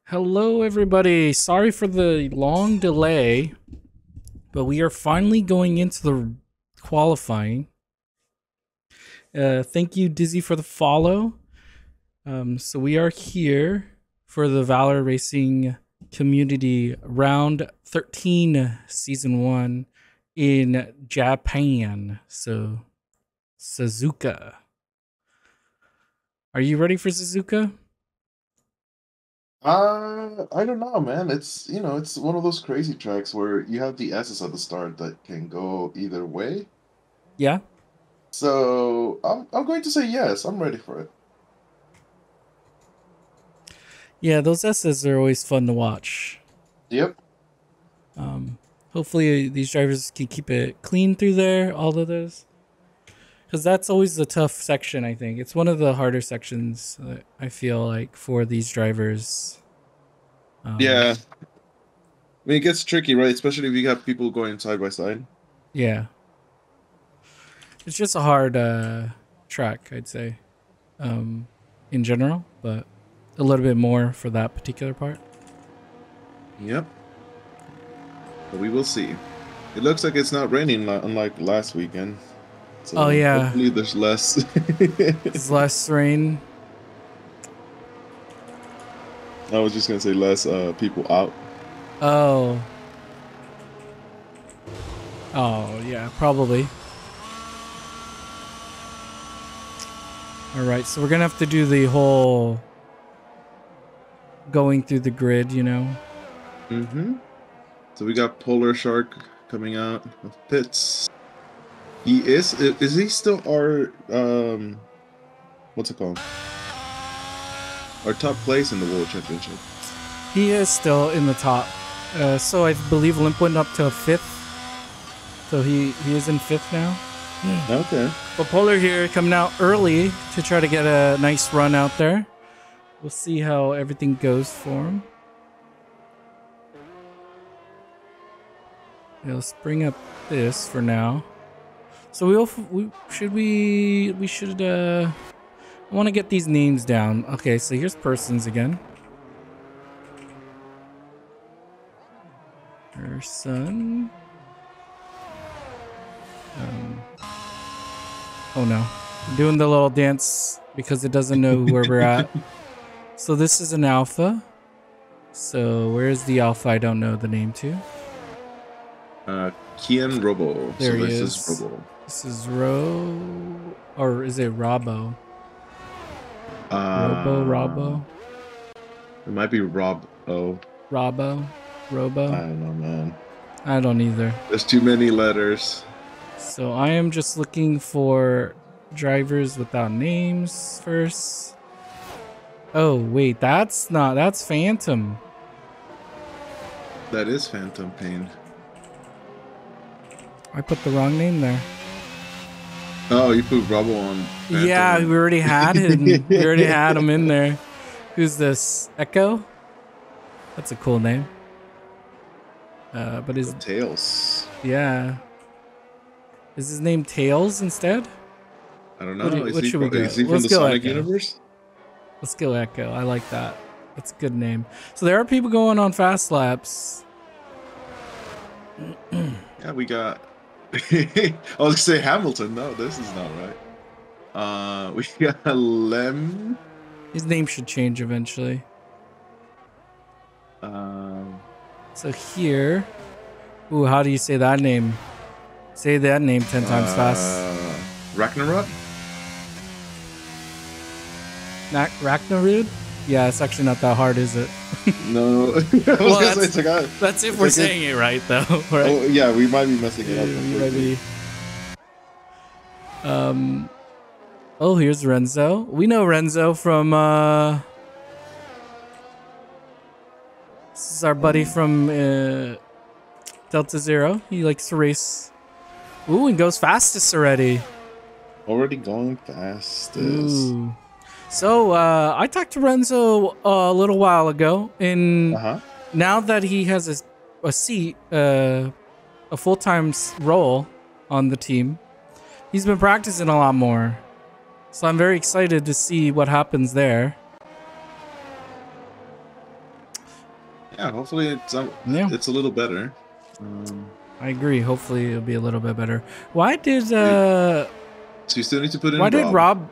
Hello, everybody. Sorry for the long delay, but we are finally going into the qualifying. Thank you, Dizzy, for the follow. So we are here for the Valor Racing Community Round 13, Season 1 in Japan. So, Suzuka. Are you ready for Suzuka? I don't know, man. It's one of those crazy tracks where you have the S's at the start that can go either way. Yeah? So I'm going to say yes. I'm ready for it. Yeah, those S's are always fun to watch. Yep. Hopefully these drivers can keep it clean through there, all of those. Because that's always the tough section, I think. It's one of the harder sections, I feel like, for these drivers. Yeah. I mean, it gets tricky, right? Especially if you have people going side by side. Yeah. It's just a hard track, I'd say, in general, but a little bit more for that particular part. Yep. But we will see. It looks like it's not raining unlike last weekend. So Oh, yeah. hopefully there's less. There's less rain. I was just going to say less people out. Oh. Oh, yeah, probably. All right, so we're going to have to do the whole going through the grid, you know? Mm-hmm. So we got Polar Shark coming out of pits. Is he still our what's it called? Our top place in the World Championship. He is still in the top. So I believe Limp went up to 5th. So he is in 5th now. Okay. But Polar here coming out early to try to get a nice run out there. We'll see how everything goes for him. Yeah, let's bring up this for now. So we should I want to get these names down. Okay, so here's persons again. Her son. Oh no. I'm doing the little dance because it doesn't know where we're at. So this is an alpha. So where's the alpha? I don't know the name to. Kian Robo. There so he this is. Robo. This is or is it Robo? Robo? It might be Robo. Robo? I don't know, man. I don't either. There's too many letters. So I am just looking for drivers without names first. Oh, wait, that's Phantom. That is Phantom Pain. I put the wrong name there. Oh, you put Robo on Phantom. Yeah, we already had him. We already had him in there. Who's this? Echo? That's a cool name. But his Tails. Yeah. Is his name Tails instead? I don't know. What should we go? Is he from the Sonic universe? Let's go Echo. I like that. That's a good name. So there are people going on fast laps. Yeah, we got. I was gonna say Hamilton. No, this is not right. We got Lem. His name should change eventually. So here. Ooh, how do you say that name? Say that name 10 times fast. Ragnarok? Ragnarud? Yeah, it's actually not that hard, is it? No. Well, that's if we're saying it right, though. Right? Oh, yeah, we might be messing it up. We might be. Oh, here's Renzo. We know Renzo from this is our buddy from Delta Zero. He likes to race. Ooh, and goes fastest already. Already going fastest. Ooh. So I talked to Renzo a little while ago, and now that he has a seat, a full-time role on the team, he's been practicing a lot more. So I'm very excited to see what happens there. Yeah, hopefully it's a little better. I agree. Hopefully it'll be a little bit better. Why did So you still need to put in why did Rob?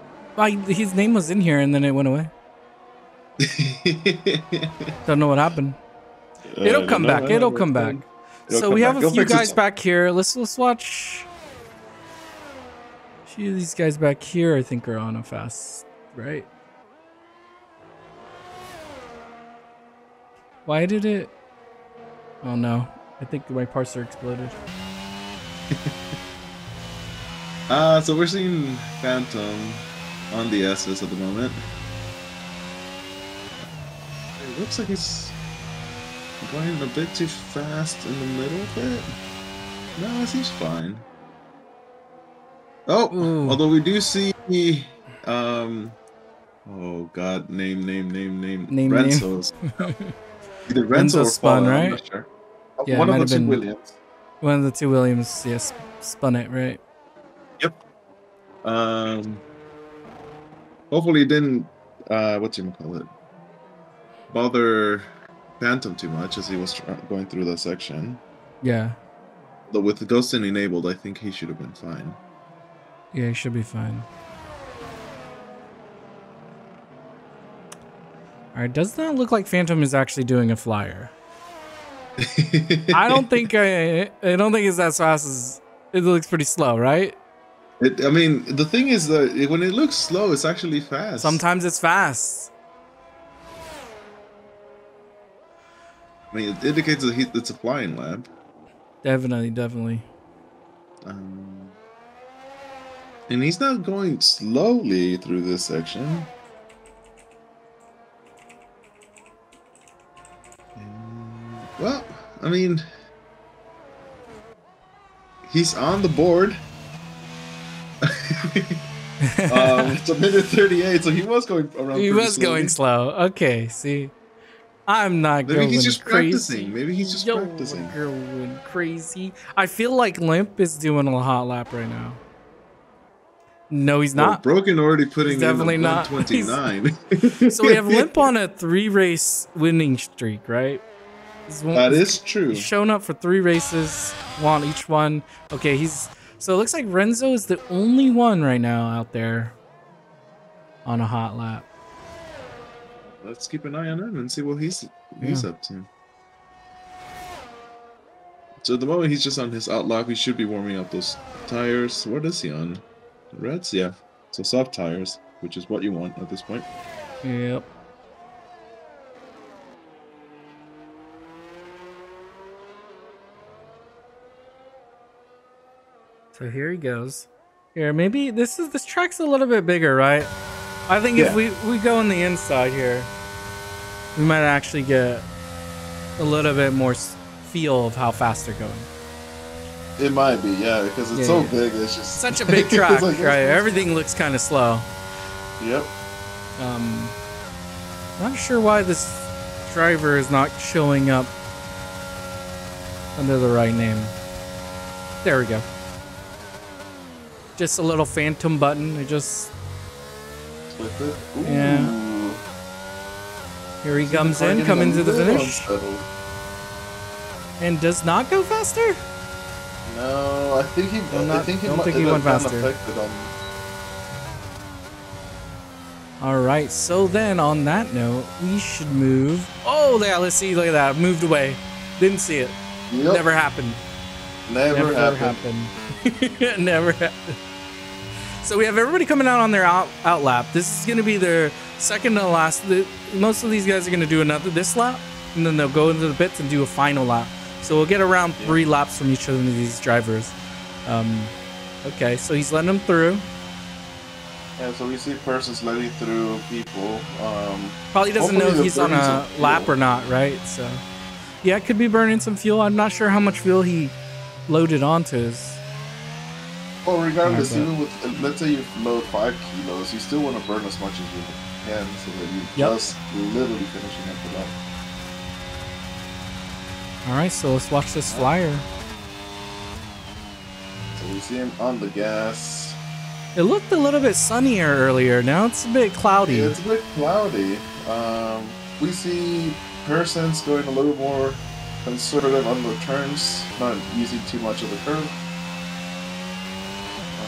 His name was in here and then it went away. Don't know what happened. It'll come back. It'll come back. So we have a few guys back here. Let's watch. A few of these guys back here, I think, are on a fast, right? Why did it? Oh no! I think my parser exploded. So we're seeing Phantom on the SS at the moment. It looks like he's going a bit too fast in the middle of it. No, it seems fine. Oh, ooh. Although we do see oh god, name. Renzo's. Either Renzo or spun, right? I'm not sure. Yeah, one of the two Williams. One of the two Williams, yes, spun it, right? Yep. Hopefully it didn't bother Phantom too much as he was going through that section. Yeah. But with the ghosting enabled, I think he should have been fine. Yeah, he should be fine. Alright, does not look like Phantom is actually doing a flyer. I don't think it's as fast as it looks. Pretty slow, right? I mean, the thing is that when it looks slow, it's actually fast. Sometimes it's fast. I mean, it indicates that it's a flying lap. Definitely. And he's not going slowly through this section. Well, I mean, he's on the board. It's a minute 38, so he was going around. He was going slow. Okay, see, I'm not going crazy. Maybe he's just practicing. Maybe he's just practicing. Going crazy. I feel like Limp is doing a hot lap right now. No, he's not. Broken already putting he's definitely in not 129. So we have Limp on a 3-race winning streak, right? That is true. He's shown up for 3 races, won each one. Okay, so it looks like Renzo is the only one right now out there on a hot lap. Let's keep an eye on him and see what he's up to. So at the moment he's just on his out lap. He should be warming up those tires. What is he on? Reds? Yeah. So soft tires, which is what you want at this point. Yep. So here he goes. Here, maybe this track's a little bit bigger, right? I think if we go on the inside here, we might actually get a little bit more feel of how fast they're going. It might be, yeah, because it's so big. It's just such a big track, like, right? Everything looks kind of slow. Yep. Not sure why this driver is not showing up under the right name. There we go. Just a little Phantom button. It just. Yeah. Here he comes in, coming to the finish. And does not go faster? No, I think he. I don't think he went faster. All right. So then, on that note, we should move. Oh, yeah. Let's see. Look at that. Moved away. Didn't see it. Yep. Never happened. Never happened. Never happened. So we have everybody coming out on their out lap. This is going to be their second to last. Most of these guys are going to do this lap, and then they'll go into the pits and do a final lap. So we'll get around 3 laps from each of these drivers. Okay, so he's letting them through. Yeah, so we see persons letting through people. Probably doesn't know if he's on a lap or not, right? So yeah, it could be burning some fuel. I'm not sure how much fuel he loaded onto his. Well, regardless, even with, let's say you load 5 kilos, you still want to burn as much as you can so that you just literally finishing up the lap. Alright, so let's watch this flyer. So we see him on the gas. It looked a little bit sunnier earlier. Now it's a bit cloudy. Yeah, it's a bit cloudy. We see Pearson's going a little more conservative on the turns, not using too much of the curve.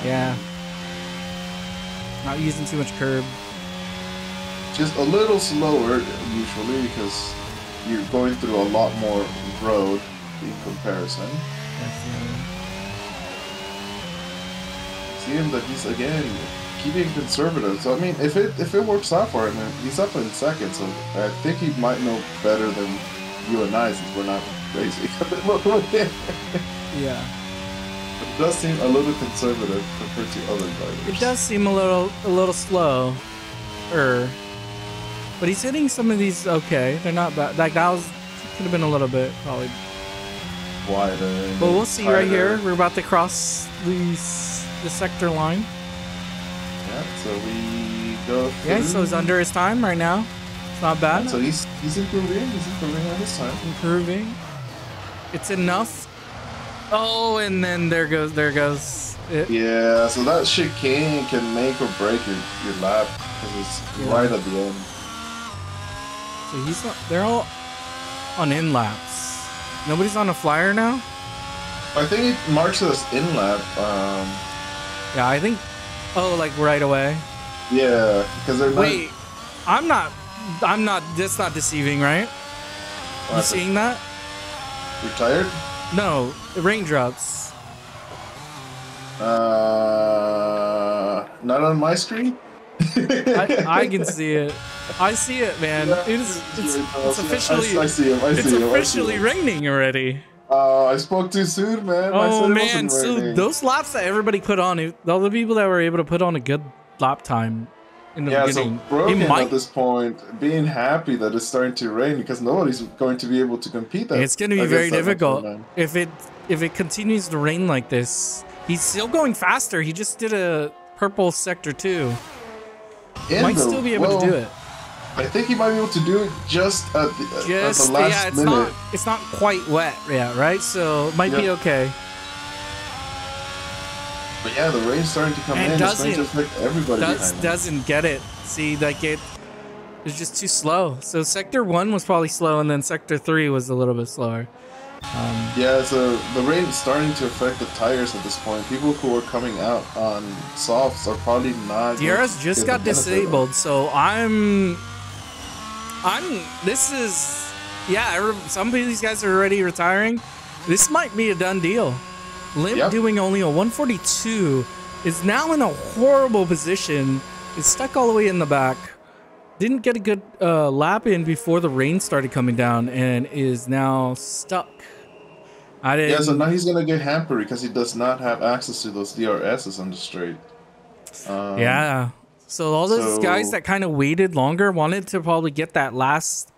Yeah. Not using too much curb. Just a little slower usually because you're going through a lot more road in comparison. Definitely. See him that he's again keeping conservative. So I mean, if it works out for him, he's up in second. So I think he might know better than you and I, since we're not crazy. Yeah. But it does seem a little conservative compared to other drivers. It does seem a little slow. But he's hitting some of these okay. They're not bad. Like that could have been a little bit probably wider. But we'll see tighter. Right here. We're about to cross the sector line. Yeah, so we go through. Yeah, so he's under his time right now. It's not bad. Yeah, so he's improving. He's improving on his time. Improving. It's enough. Oh, and then there goes it. Yeah, so that chicane can make or break your lap because it's right at the end. So they're all on in laps. Nobody's on a flyer now? I think it marks as in lap. Yeah, I think. Oh, like right away. Yeah, because they're. Wait, I'm not. That's not deceiving, right? You seeing that? You're tired? No, the raindrops. Not on my screen. I can see it. I see it, man. Yeah, it's officially. I see him. It's officially raining already. I spoke too soon, man. Oh man, so those laps that everybody put on, all the people that were able to put on a good lap time in the beginning, so Broken at this point, being happy that it's starting to rain because nobody's going to be able to compete. It's going to be very difficult if it continues to rain like this. He's still going faster. He just did a purple sector 2. Might still be able to do it. I think he might be able to do it just at the last minute. It's not quite wet yet, right? So it might be okay. But yeah, the rain's starting to come in. It's going to affect everybody doesn't get it. See, like it's just too slow. So sector 1 was probably slow, and then sector 3 was a little bit slower. Yeah, so the rain's starting to affect the tires at this point. People who are coming out on softs are probably not. DRS just got disabled, so some of these guys are already retiring. This might be a done deal. Limp doing only a 142 is now in a horrible position. Is stuck all the way in the back. Didn't get a good lap in before the rain started coming down and is now stuck. Yeah, so now he's going to get hampered because he does not have access to those DRSs on the straight. Yeah. So all those guys that kind of waited longer wanted to probably get that last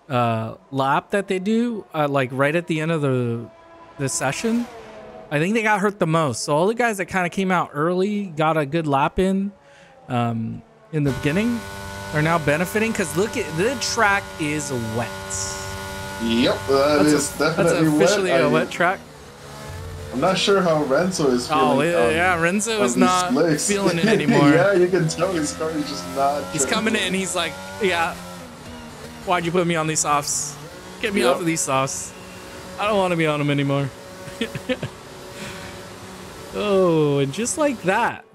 lap that they do, like right at the end of the session. I think they got hurt the most. So all the guys that kind of came out early, got a good lap in the beginning, are now benefiting because look at the track is wet. Yep, that's officially a wet track. I'm not sure how Renzo is feeling. Oh yeah, Renzo is not feeling it anymore. Yeah, you can tell his car is just not. He's coming in. He's like, yeah. Why'd you put me on these softs? Get me off of these softs. I don't want to be on them anymore. Oh, and just like that,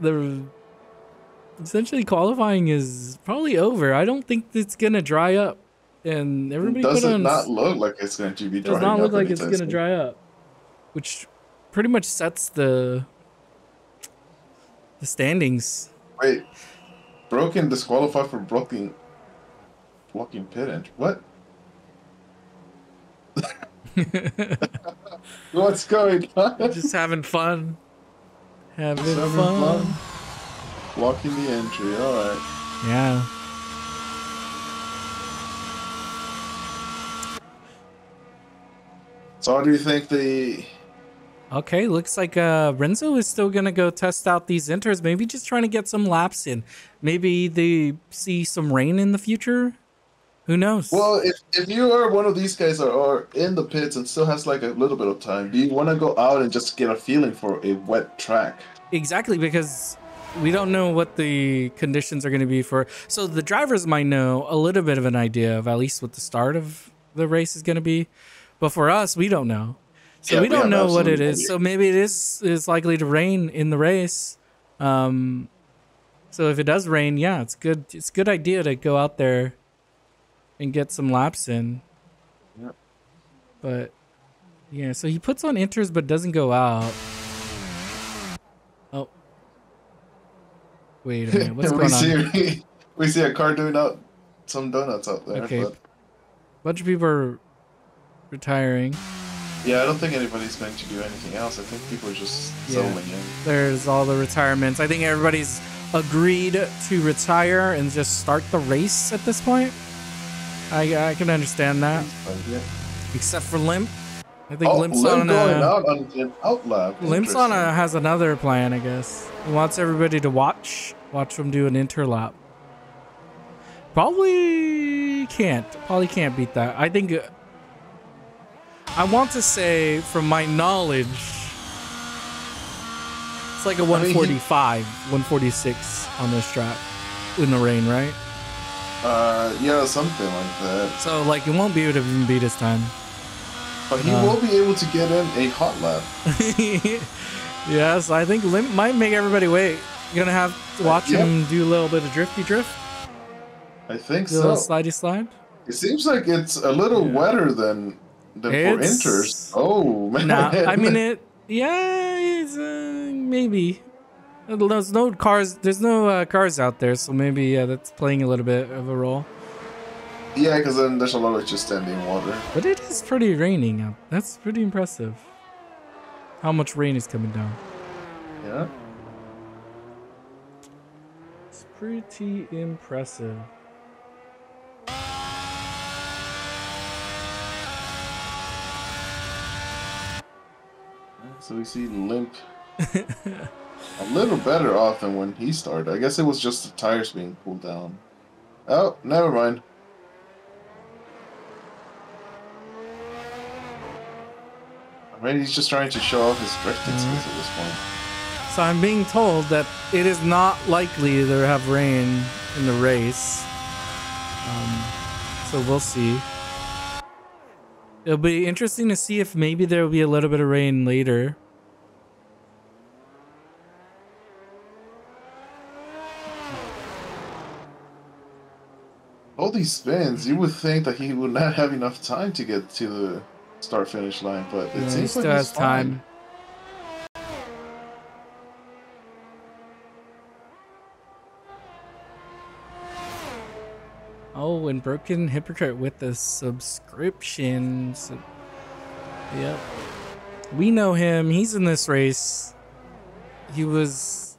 essentially qualifying is probably over. I don't think it's gonna dry up, and everybody does not look like it's going to be drying up. Does not look like it's gonna dry up, which pretty much sets the standings. Wait, Broken disqualified for blocking pit entry. What? What's going on? Just having fun. Having fun. Blocking the entry, alright. Yeah. So how do you think the... Okay, looks like Renzo is still going to go test out these inters. Maybe just trying to get some laps in. Maybe they see some rain in the future. Who knows? Well, if you are one of these guys that are in the pits and still has like a little bit of time, do you want to go out and just get a feeling for a wet track? Exactly, because we don't know what the conditions are going to be for. So the drivers might know a little bit of an idea of at least what the start of the race is going to be. But for us, we don't know. So we don't know what it is. So maybe it is likely to rain in the race. So if it does rain, yeah, it's good. It's a good idea to go out there and get some laps in. Yep. But yeah, so he puts on inters but doesn't go out. Oh. Wait a minute. What's going on? We see a car doing out some donuts out there. Okay. But... bunch of people are retiring. Yeah, I don't think anybody's going to do anything else. I think people are just settling in. There's all the retirements. I think everybody's agreed to retire and just start the race at this point. I can understand that. Yeah. Except for Limp. I think Limp's Limp on going out on an out lap. Limp's on has another plan, I guess. He wants everybody to watch him do an interlap. Probably can't beat that. I think I want to say, from my knowledge, it's like a 145, 146 on this track in the rain, right? Yeah, something like that. So, like, it won't be able to even beat his time. But he will be able to get in a hot lap. Yes, I think Limp might make everybody wait. You're gonna have to watch him do a little bit of drifty drift. I think do a little slidey slide. It seems like it's a little wetter than for inters. Oh man! Nah, I mean it. Yeah, it's maybe. There's no cars. There's no cars out there, so maybe that's playing a little bit of a role. Yeah, because then there's a lot of just standing water. But it is pretty raining out. That's pretty impressive. How much rain is coming down? Yeah. It's pretty impressive. So we see Limp a little better off than when he started. I guess it was just the tires being pulled down. Oh, never mind. Maybe he's just trying to show off his drifting skills at this point. So I'm being told that it is not likely to have rain in the race. So we'll see. It'll be interesting to see if maybe there will be a little bit of rain later. All these spins, you would think that he would not have enough time to get to the start-finish line, but it seems he still has time. Oh, and Broken Hypocrite with the subscription. So, yep. We know him. He's in this race. He was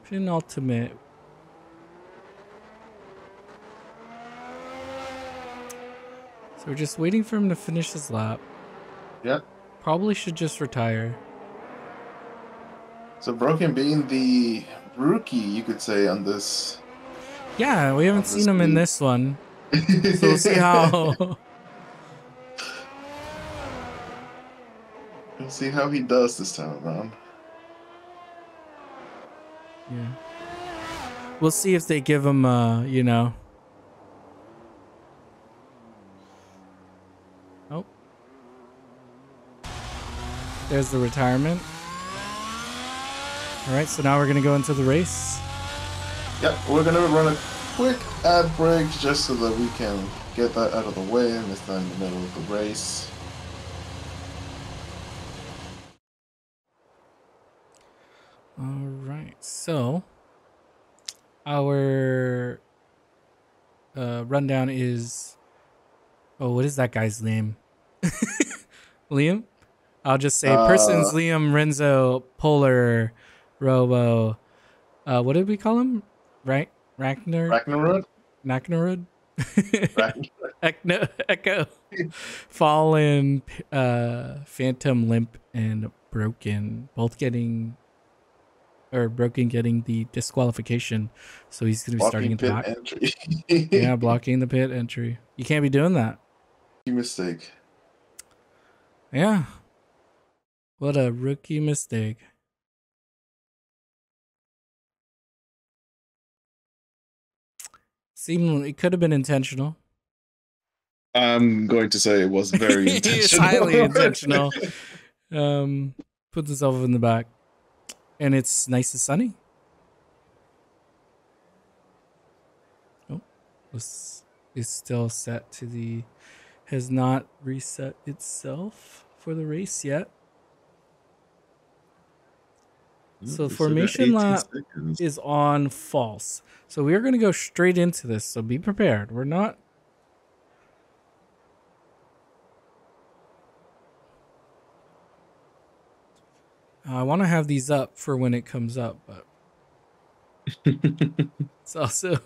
penultimate. So we're just waiting for him to finish his lap. Yep. Probably should just retire. So Broken being the rookie, you could say, on this. Yeah, we haven't seen him in this one. So we'll see how. We'll see how he does this time around. Yeah. We'll see if they give him, you know. Oh. There's the retirement. All right, so now we're going to go into the race. Yep, we're going to run a quick ad break just so that we can get that out of the way and it's not in the middle of the race. All right, so our rundown is, oh, what is that guy's name? Liam? I'll just say persons Liam, Renzo, Polar, Robo. What did we call him? Right? Ragnarud? Echo. Fallen, Phantom, Limp, and Broken. Both getting, or Broken getting the disqualification. So he's going to be starting at the back. Entry. Yeah, blocking the pit entry. You can't be doing that. Mistake. Yeah. What a rookie mistake. Seemed it could have been intentional. I'm going to say it was very intentional. It's highly intentional. Put himself in the back. And it's nice and sunny. Oh, this is still set to the... Has not reset itself for the race yet. So formation lap is on false. So we are going to go straight into this. So be prepared. We're not... I want to have these up for when it comes up, but it's also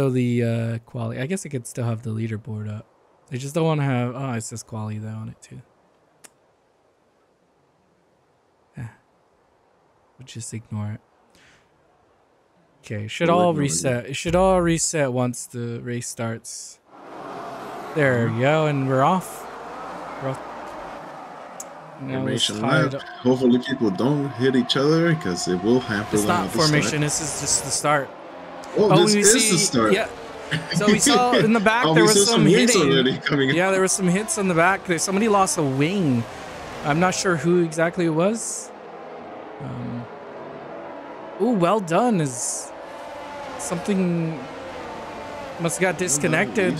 the quality. I guess I could still have the leaderboard up. I just don't want to have. Oh, it says quality though on it too. We'll just ignore it. Okay, it should all reset. It should all reset once the race starts. There we go, and we're off. We're off. Formation left. Hopefully people don't hit each other because it will hamper them. It's not formation, this is just the start. Oh, this is the start. Yeah. So we saw in the back there was some hitting. Already coming yeah, there were some hits on the back. Somebody lost a wing. I'm not sure who exactly it was. Oh, well done. Is something must have got disconnected.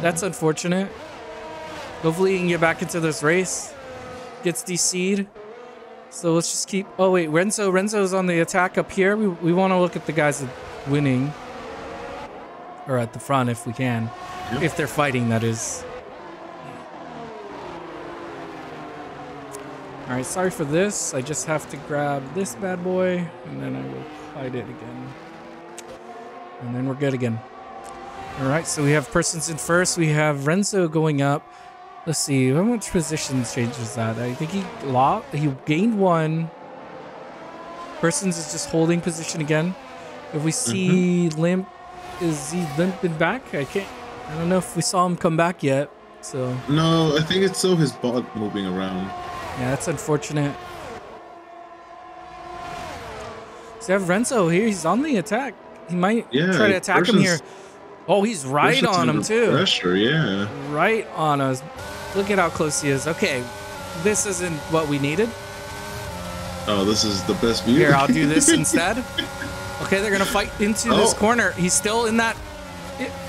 That's unfortunate. Hopefully he can get back into this race. Gets DC'd. So let's just keep... Oh, wait. Renzo's on the attack up here. We want to look at the guys winning. Or at the front if we can. Yep. If they're fighting, that is. Alright, sorry for this. I just have to grab this bad boy. And then I will hide it again. And then we're good again. Alright, so we have persons in first. We have Renzo going up. Let's see, how much position change is that? I think he gained one. Persons is just holding position again. If we see Limp, is he limping back? I don't know if we saw him come back yet. So no, I think it's still his bot moving around. Yeah, that's unfortunate. So we have Renzo here, he's on the attack. He might try to attack him here. Oh, he's right on him too. Pressure, yeah. Right on us. Look at how close he is. Okay, this isn't what we needed. Oh, this is the best view. Here, I'll do this instead. Okay, they're gonna fight into this corner. He's still in that.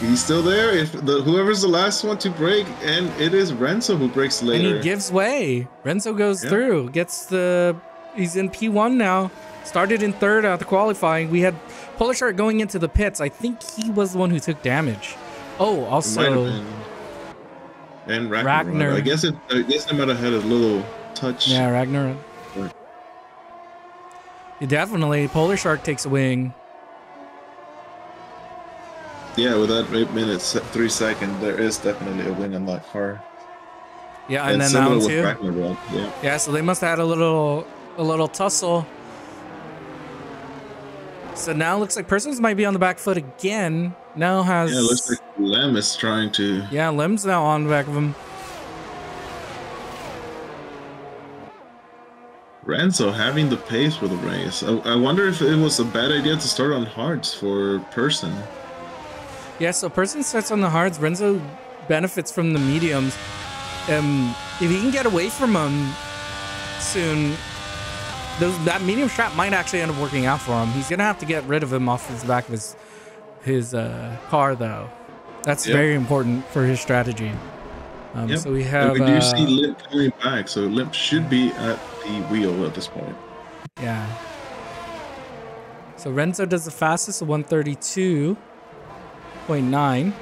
He's still there. If whoever's the last one to break, and it is Renzo who breaks later. And he gives way. Renzo goes through. Gets the. He's in P1 now. Started in third at the qualifying. We had Polar Shark going into the pits. I think he was the one who took damage. Oh, also. And Ragnar. I guess they might have had a little touch. Yeah, Ragnar. Yeah, definitely. Polar Shark takes a wing. Yeah, with that 8 minutes, 3 seconds, there is definitely a wing on that car. Yeah, and then that one too. Yeah, so they must have had a little tussle. So now it looks like Persons might be on the back foot again. Now has... Yeah, it looks like Lem is trying to... Yeah, Lem's now on the back of him. Renzo having the pace for the race. I wonder if it was a bad idea to start on hards for Person. Yeah, so Person starts on the hards. Renzo benefits from the mediums. If he can get away from him soon... that medium strap might actually end up working out for him. He's gonna have to get rid of him off the back of his car, though. That's very important for his strategy. So we have. And we do see Limp coming back, so Limp should be at the wheel at this point. Yeah. So Renzo does the fastest, a 132.9.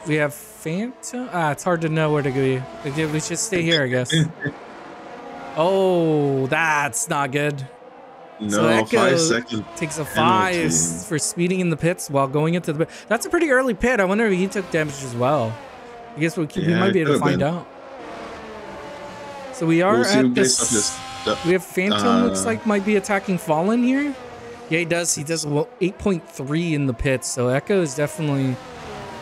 We have Phantom. It's hard to know where to go. We should stay here, I guess. Oh, that's not good. No, so Echo 5 seconds. Takes a 5 for speeding in the pits while going into the pit. That's a pretty early pit. I wonder if he took damage as well. I guess we might be able to find out. So we are at this. We have Phantom. Looks like might be attacking Fallen here. Yeah, he does. He does 8.3 in the pits. So Echo is definitely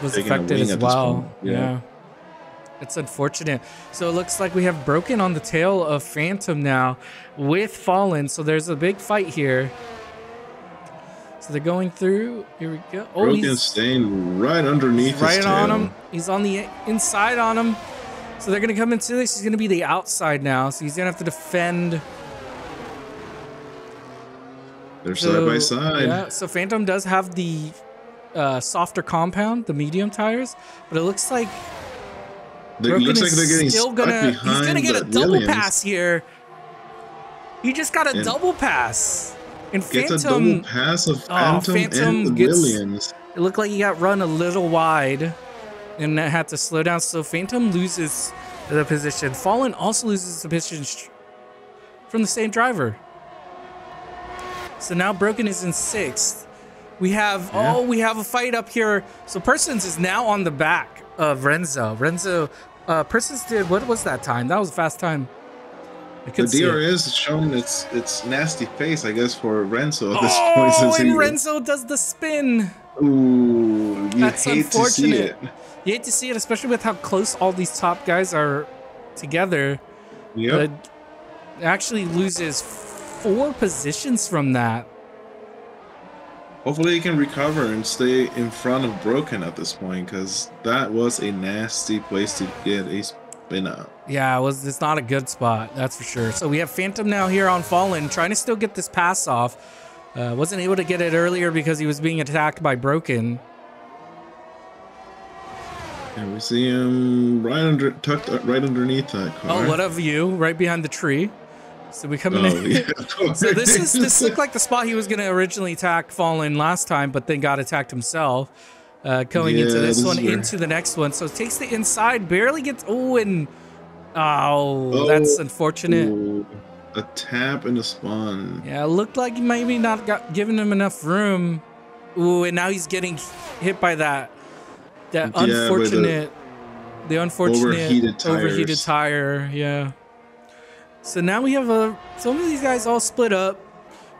was affected as well. Yeah. It's unfortunate. So it looks like we have Broken on the tail of Phantom now with Fallen. So there's a big fight here. So they're going through. Here we go. Oh, Broken's staying right underneath right his tail. on him. He's on the inside on him. So they're gonna come into this. He's gonna be the outside now. So he's gonna have to defend. They're side by side. Yeah. So Phantom does have the softer compound, the medium tires, but it looks like looks like they're getting still behind. He's gonna get a double pass here. He just got a double pass. And Phantom gets a double pass of Phantom and Williams. It looked like he got run a little wide and that had to slow down. So Phantom loses the position. Fallen also loses the position from the same driver. So now Broken is in 6th. We have we have a fight up here. So Persons is now on the back of Renzo. Persons did, what was that time? That was a fast time. The DRS is showing its nasty face, I guess, for Renzo at this point. Oh, and Renzo does the spin. Ooh, that's unfortunate. You hate to see it, especially with how close all these top guys are together. Yep. But actually loses 4 positions from that. Hopefully he can recover and stay in front of Broken at this point, because that was a nasty place to get a spin out. Yeah, it's not a good spot, that's for sure. So we have Phantom now here on Fallen, trying to still get this pass off. Wasn't able to get it earlier because he was being attacked by Broken. And we see him tucked right underneath that car. Oh, what a view! Right behind the tree. So we come in. Yeah, so this looked like the spot he was going to originally attack Fallen last time, but then got attacked himself. Going into this one, into the next one. So it takes the inside, barely gets. Oh, that's unfortunate. Ooh, a tap and a spawn. Yeah, it looked like maybe not giving him enough room. Ooh, and now he's getting hit by that unfortunate, the unfortunate overheated tire. Yeah. So now we have some of these guys all split up.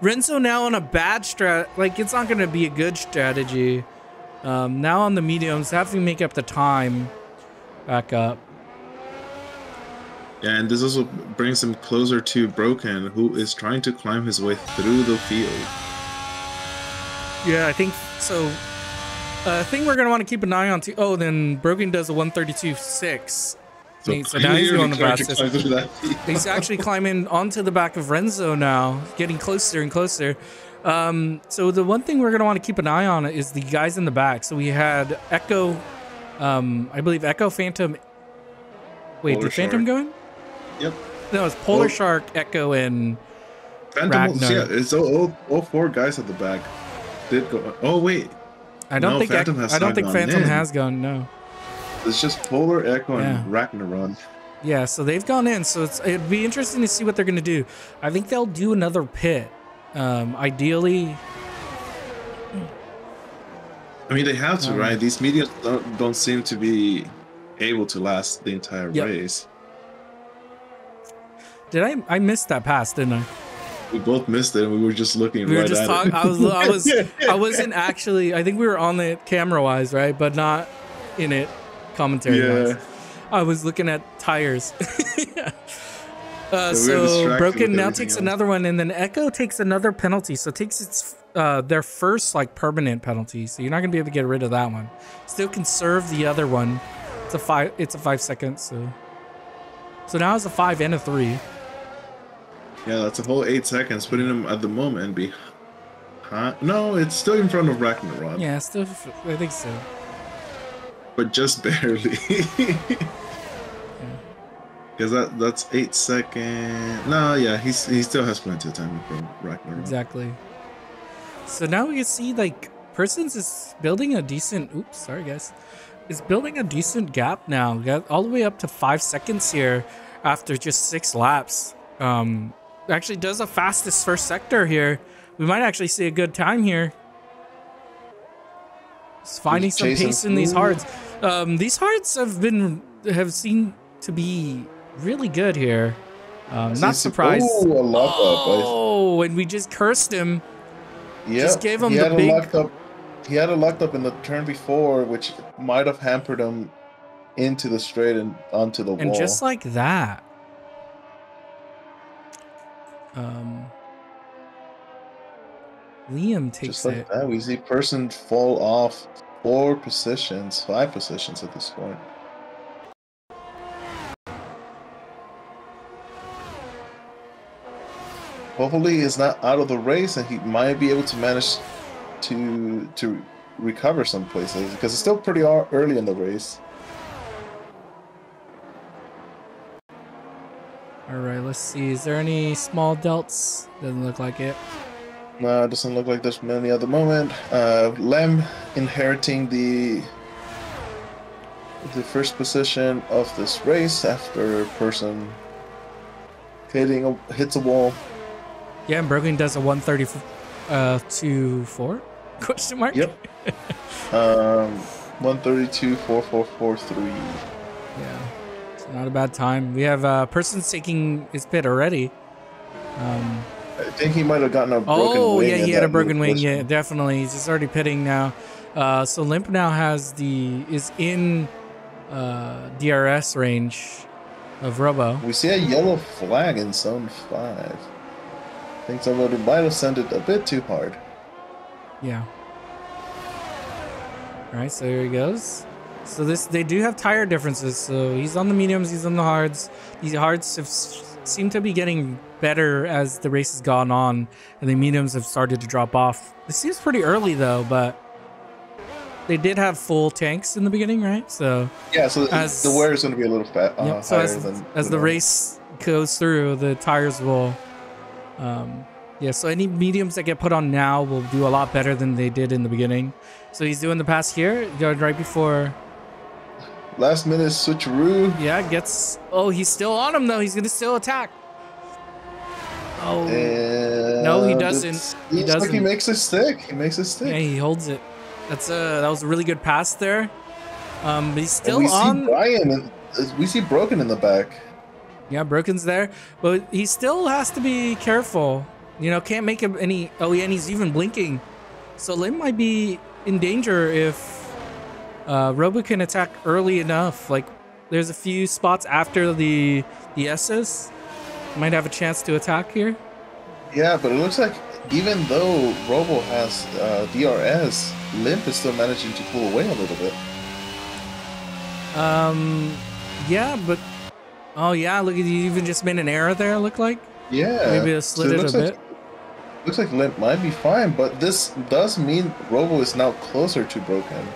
Renzo now on a bad strat, like it's not going to be a good strategy. Now on the mediums, having to make up the time back up. Yeah, and this also brings him closer to Broken, who is trying to climb his way through the field. Yeah, I think so. A thing we're going to want to keep an eye on too. Oh, then Broken does a 132.6. So now he's going the fastest. He's actually climbing onto the back of Renzo now, getting closer and closer. So the one thing we're going to want to keep an eye on is the guys in the back. So we had Echo, I believe Echo, Phantom. Wait, did Phantom go in? Yep. No, it's Polar Shark, Echo, and Phantom. Ragnar. Yeah, it's all 4 guys at the back did go. Oh wait, I don't think Phantom has gone. No. It's just Polar, Echo, and Ragnarok. Yeah, so they've gone in. So it'd be interesting to see what they're going to do. I think they'll do another pit. Ideally. I mean, they have to, right? These mediums don't seem to be able to last the entire race. Did I missed that pass, didn't I? We both missed it, and we were just looking right at it. I wasn't actually. I think we were on it camera-wise, right? But not in it. Commentary-wise. I was looking at tires. So Broken now takes another one, and then Echo takes another penalty. So it takes its their first like permanent penalty. So you're not gonna be able to get rid of that one. Still can serve the other one. It's a 5 seconds. So now it's a 5 and a 3. Yeah, that's a whole 8 seconds, putting him at the moment behind. No, it's still in front of Ragnarok. Yeah, still, I think so. But just barely. Because that's 8 seconds. No, yeah, he still has plenty of time from Ragnarok. Exactly. So now we can see like Persons is building a decent. Oops, sorry guys. Is building a decent gap now. Got all the way up to 5 seconds here after just 6 laps. Actually does a fastest first sector here. We might actually see a good time here. Just finding some pace in these hards. These hards have seemed to be really good here. Not surprised. Oh, and we just cursed him. Yeah, just gave him the big. He had a locked up in the turn before, which might have hampered him into the straight and onto the wall. And just like that. Liam takes just like it. that. We see person fall off 5 positions at this point. Hopefully he's not out of the race and he might be able to manage to recover some places because it's still pretty early in the race. All right, let's see. Is there any small delts? Doesn't look like it. No, it doesn't look like there's many at the moment. Lem inheriting the first position of this race after a person hits a wall. Yeah, and Broken does a 132.4? Question mark? Yep. 132.4443. Yeah, it's not a bad time. We have persons taking his pit already. I think he might have gotten a broken wing. Oh, yeah, he had a broken wing. Yeah, definitely. He's just already pitting now. So Limp now is in DRS range of Robo. We see a yellow flag in zone 5. I think somebody might have sent it a bit too hard. Yeah. All right, so here he goes. So they do have tire differences. So he's on the mediums, he's on the hards. These hards seem to be getting better as the race has gone on, and the mediums have started to drop off. This seems pretty early though, but they did have full tanks in the beginning, right? So yeah, so the wear is going to be a little higher so than as the race goes through, the tires will. Yeah, so any mediums that get put on now will do a lot better than they did in the beginning. So he's doing the pass here, going right before. Last minute switcheroo. Yeah, oh, he's still on him though. He's gonna still attack. Oh no, he doesn't. He doesn't. Like he makes it stick. He makes it stick. Yeah, he holds it. That was a really good pass there. But he's still we on. See Brian. We see Broken in the back. Yeah, Broken's there, but he still has to be careful. You know, can't make him any. Oh yeah, and he's even blinking. So Lim might be in danger if Robo can attack early enough. Like, there's a few spots after the S's. Might have a chance to attack here. Yeah, but it looks like even though Robo has DRS, Limp is still managing to pull away a little bit. Yeah, but oh yeah, look, you even just made an error there. Look like. Yeah. Maybe it slid it a bit. Looks like Limp might be fine, but this does mean Robo is now closer to Broken.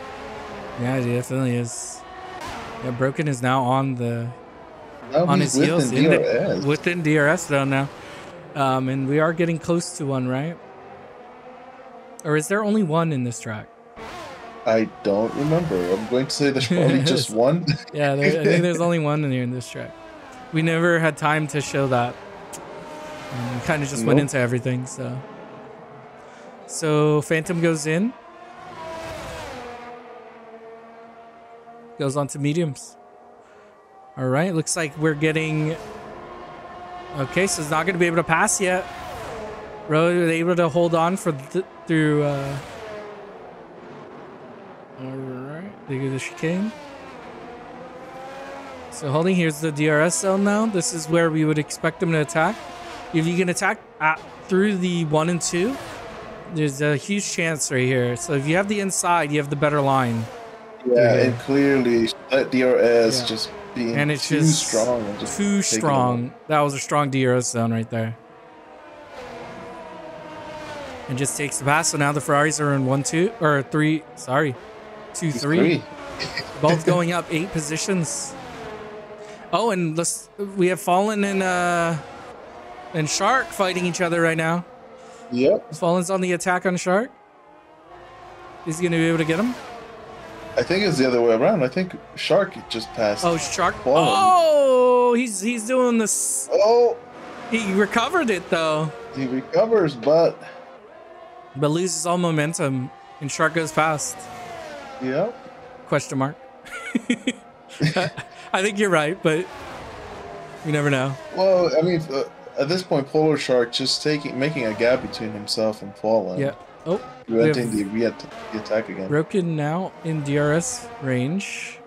Yeah, it definitely is. Yeah, Broken is now on his heels within DRS though now. And we are getting close to one, right? Or is there only one in this track? I don't remember. I'm going to say there's probably just one. Yeah, I think there's only one in here in this track. We never had time to show that. We kind of just went into everything, so Phantom goes in. Goes on to mediums. All right, looks like we're getting... Okay, so it's not going to be able to pass yet. Really able to hold on through... All right, they get the chicane. So holding, here's the DRS zone now. This is where we would expect them to attack. If you can attack through the 1 and 2, there's a huge chance right here. So if you have the inside, you have the better line. Yeah, and clearly that DRS just being too strong. Too strong. That was a strong DRS zone right there. And just takes the pass. So now the Ferraris are in 1, 2, or 3. Sorry, 2, 3. Both going up 8 positions. Oh, and we have Fallen and Shark fighting each other right now. Yep. Fallen's on the attack on Shark. Is he going to be able to get him? I think it's the other way around. I think Shark just passed. Oh, Shark. Fallen. Oh, he's doing this. Oh. He recovered it, though. He recovers, but loses all momentum, and Shark goes past. Yep. Question mark. I think you're right, but you never know. Well, I mean, at this point, Polar Shark just making a gap between himself and Fallen. Yeah. Oh. Preventing the attack again. Broken now in DRS range.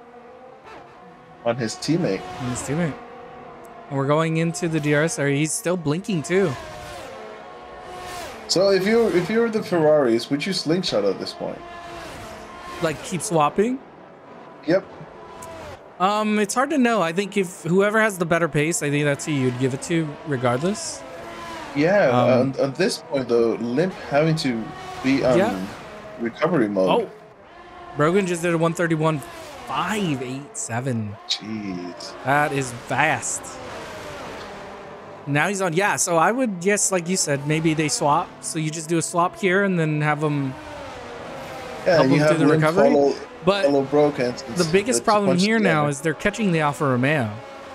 On his teammate. And we're going into the DRS area. He's still blinking too. So if you're the Ferraris, would you slingshot at this point? Like keep swapping? Yep. It's hard to know. I think if whoever has the better pace, I think that's who you'd give it to, regardless. Yeah. At this point, though, Limp having to be on recovery mode. Oh, Brogan just did a 131.587. Jeez. That is fast. Now he's on. Yeah, so I would guess, like you said, maybe they swap. So you just do a swap here and then have them help them through the recovery. But the biggest problem here now is they're catching the Alfa Romeo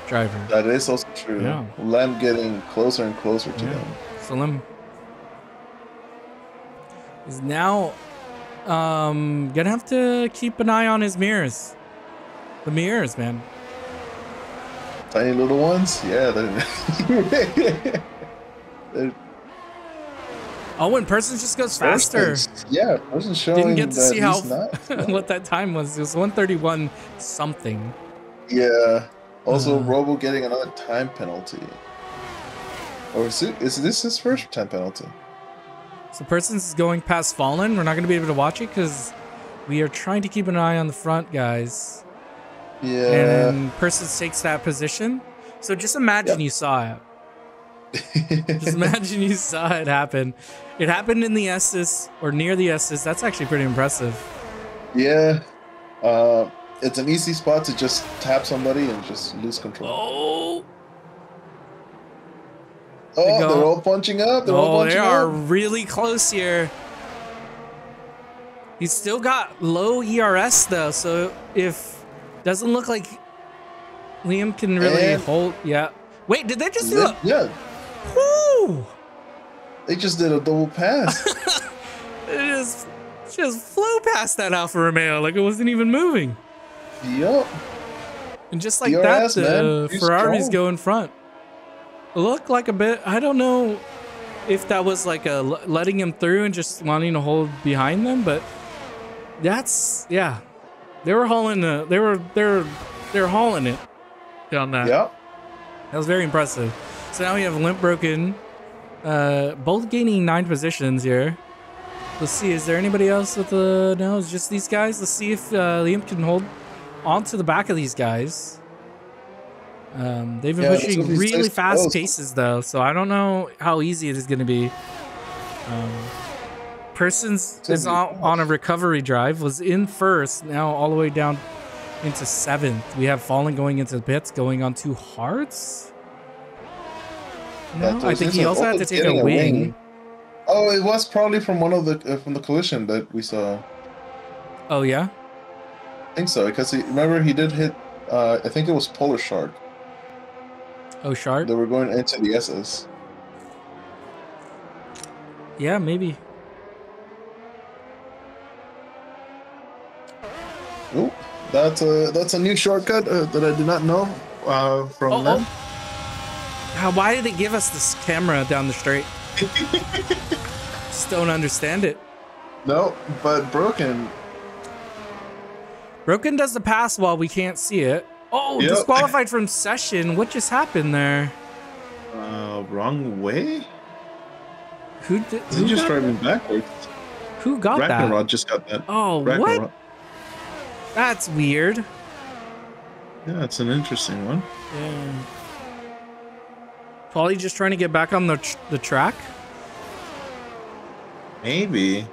driver. That is also true. Yeah. Lem getting closer and closer to them. So Lem is now gonna have to keep an eye on his mirrors. The mirrors, man. Tiny little ones? Yeah. Oh, when Persons just goes faster. Yeah, Persons showing. Didn't get to see how not, what that time was. It was 131 something. Yeah. Also, Robo getting another time penalty. Or is this his first time penalty? So Persons is going past Fallen. We're not going to be able to watch it because we are trying to keep an eye on the front, guys. Yeah. And Persons takes that position. So just imagine you saw it. Just imagine you saw it happen. It happened in the S's or near the S's. That's actually pretty impressive. Yeah. It's an easy spot to just tap somebody and just lose control. They're all punching up. They are really close here. He's still got low ERS though, so if doesn't look like Liam can really hold. Yeah. Wait, did they just do it? Yeah. Woo! They just did a double pass. It just flew past that Alfa Romeo like it wasn't even moving. Yup. And just like that, the Ferraris go in front. It looked like a bit. I don't know if that was like a letting him through and just wanting to hold behind them, but that's They were hauling. They were hauling it down that. Yep. That was very impressive. So now we have Limp Broken, both gaining 9 positions here. Let's see, is there anybody else with the... No, it's just these guys. Let's see if Liam can hold onto the back of these guys. They've been pushing really fast paces, though, so I don't know how easy it is going to be. Persons is on a recovery drive, was in first, now all the way down into 7th. We have Fallen going into the pits, going on 2 hards. No, I think he also had to take a wing. Oh, it was probably from one of the from the collision that we saw. Oh yeah, I think so because remember he did hit. I think it was Polar Shark. Oh, Shark. They were going into the SS. Yeah, maybe. Oh, that's a new shortcut that I did not know from them. Why did they give us this camera down the straight? Just don't understand it. No, but Broken does the pass while we can't see it. Oh, yep. Disqualified from session. What just happened there? Wrong way? Who just driving backwards? Who got that? Ragnarok just got that. Oh, what? That's weird. Yeah, it's an interesting one. Yeah. Probably just trying to get back on the track. Maybe.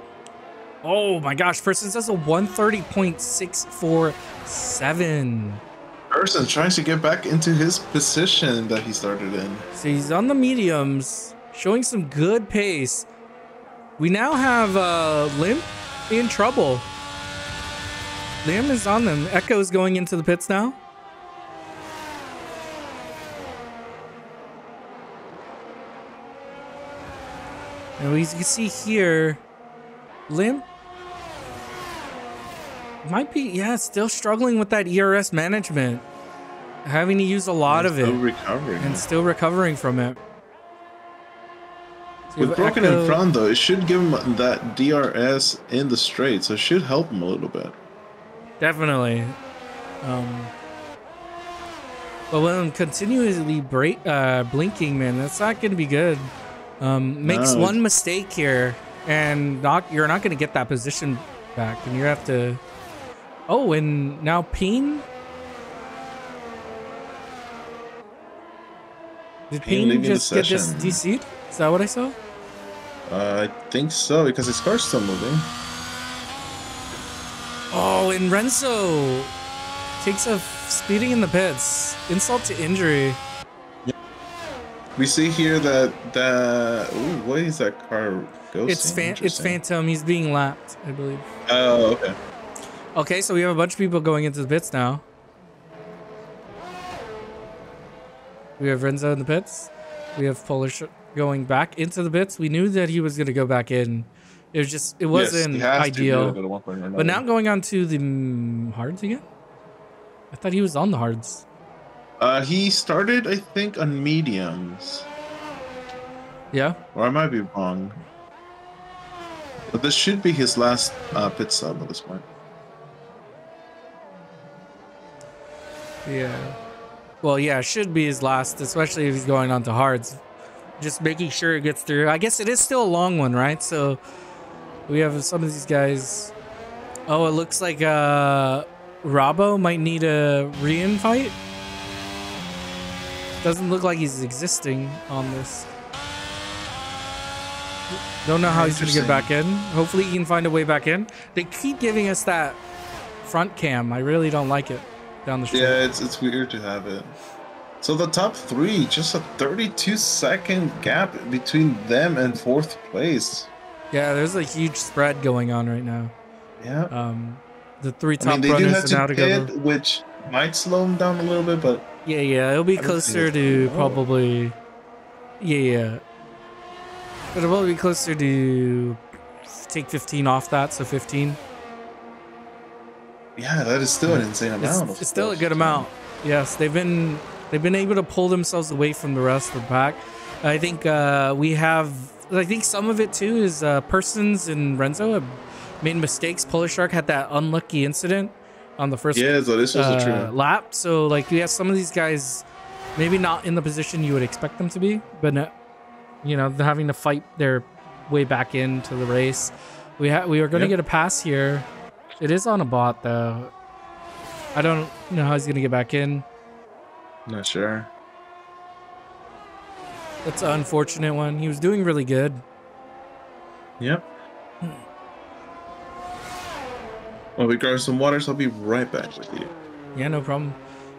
Oh my gosh, Persons has a 130.647. Persons tries to get back into his position that he started in. So he's on the mediums, showing some good pace. We now have Limp in trouble. Liam is on them. Echo's going into the pits now. And we can see here, Limp might be, still struggling with that ERS management. Having to use a lot of it. Still recovering from it. So with Broken in front, though, it should give him that DRS in the straight, so it should help him a little bit. Definitely. But when I'm continuously blinking, man, that's not going to be good. Makes one mistake here, and you're not going to get that position back, and you have to. Oh, and now Peen. Did Peen just get this DC'd? Is that what I saw? I think so, because his car's still moving. Oh, and Renzo takes a speeding in the pits. Insult to injury. We see here that ooh, what is that car ghosting? It's Phantom. He's being lapped, I believe. Oh, okay. Okay, so we have a bunch of people going into the pits now. We have Renzo in the pits. We have Polish going back into the pits. We knew that he was going to go back in. It wasn't ideal. But now going on to the hards again? I thought he was on the hards. He started, I think, on mediums. Yeah? Or I might be wrong. But this should be his last pit stop at this point. Yeah. Well, yeah, it should be his last, especially if he's going on to hards. Just making sure it gets through. I guess it is still a long one, right? So we have some of these guys. Oh, it looks like Robbo might need a re-invite. Doesn't look like he's existing on this. Don't know how he's gonna get back in. Hopefully he can find a way back in. They keep giving us that front cam. I really don't like it down the street. Yeah, it's weird to have it. So the top three, just a 32-second gap between them and fourth place. Yeah, there's a huge spread going on right now. Yeah. The three top runners are now together, which might slow them down a little bit, but yeah, it'll be closer to probably. Yeah. It'll probably be closer to take 15 off that, so 15. Yeah, that is still an insane amount. It's still a good amount. Yes, they've been able to pull themselves away from the rest of the pack. I think I think some of it too is Persons and Renzo have made mistakes. Polar Shark had that unlucky incident on the first so this was a true lap. So like you have some of these guys maybe not in the position you would expect them to be, but you know, they're having to fight their way back into the race. We are going to get a pass here. It is on a bot though. I don't know how he's going to get back in. Not sure. That's an unfortunate one. He was doing really good. Yep. Well, we grab some water, so I'll be right back with you. Yeah, no problem.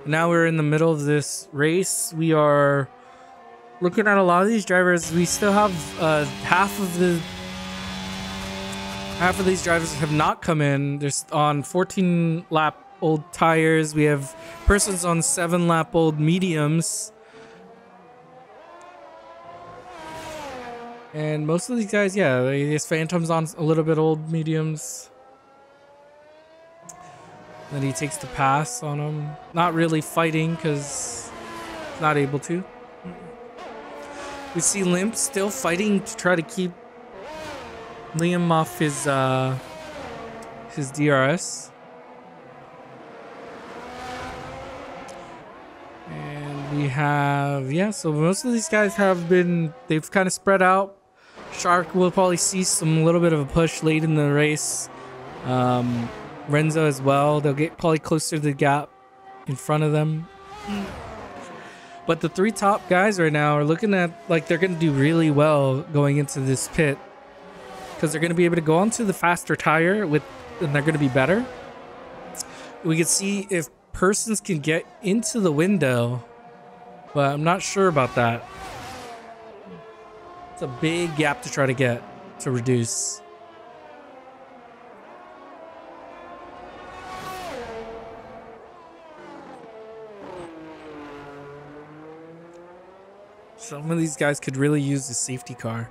Now we're in the middle of this race. We are looking at a lot of these drivers. We still have half of these drivers have not come in. They're on 14 lap old tires. We have Persons on 7 lap old mediums. And most of these guys, yeah, there's Phantoms on a little bit old mediums. Then he takes the pass on him. Not really fighting because he's not able to. We see Limp still fighting to try to keep Liam off his DRS. And we have, so most of these guys they've kind of spread out. Shark will probably see some little bit of a push late in the race. Renzo as well. They'll get probably closer to the gap in front of them. But the 3 top guys right now are looking at like they're going to do really well going into this pit because they're going to be able to go onto the faster tire and they're going to be better. We can see if Persons can get into the window, but I'm not sure about that. It's a big gap to try to get to reduce. Some of these guys could really use the safety car.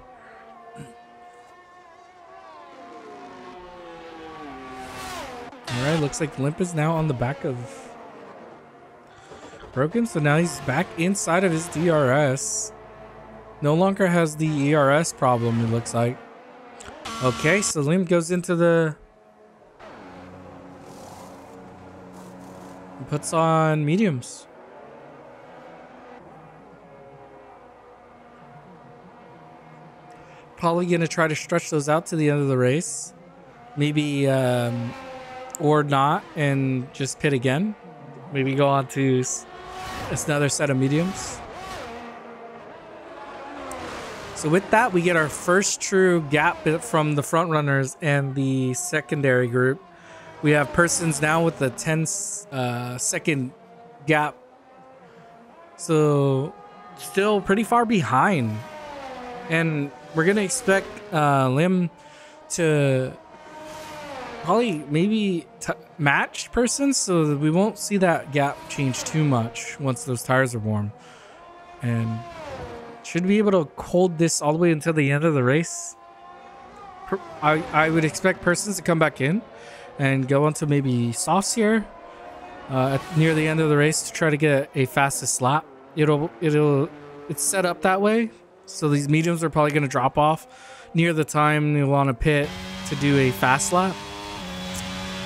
Alright, looks like Limp is now on the back of Broken, so now he's back inside of his DRS. No longer has the ERS problem, it looks like. Okay, so Limp goes into the... He puts on mediums. probably going to try to stretch those out to the end of the race. Maybe, or not, and just pit again. Maybe go on to another set of mediums. So with that, we get our first true gap from the front runners and the secondary group. We have persons now with the 10-second gap. So still pretty far behind. And we're going to expect Lim to probably maybe match persons, so that we won't see that gap change too much once those tires are warm. And should be able to hold this all the way until the end of the race. I would expect persons to come back in and go onto maybe softs here near the end of the race to try to get a fastest lap. It's set up that way, so these mediums are probably going to drop off near the time you want to pit to do a fast lap,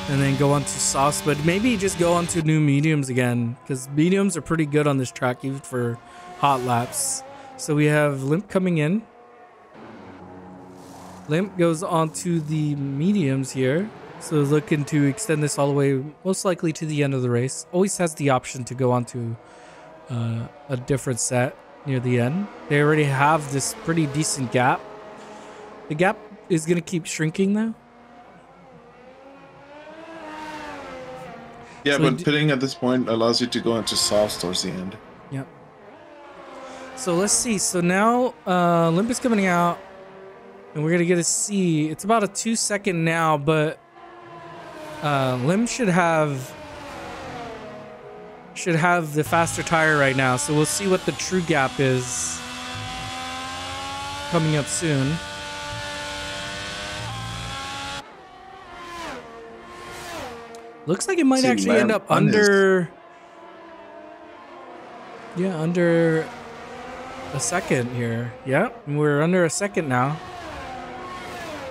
and then go on to softs. But maybe just go on to new mediums again, because mediums are pretty good on this track even for hot laps. So we have Limp coming in. Limp goes on to the mediums here. So looking to extend this all the way, most likely to the end of the race. Always has the option to go on to a different set near the end. They already have this pretty decent gap. The gap is going to keep shrinking now. Yeah, so but pitting at this point allows you to go into softs towards the end. Yep. So let's see. So now Limp is coming out, and we're going to get to see. It's about a 2-second now, but Lim should have the faster tire right now. So we'll see what the true gap is coming up soon. Looks like it might actually end up under a second here. Yeah, we're under a second now.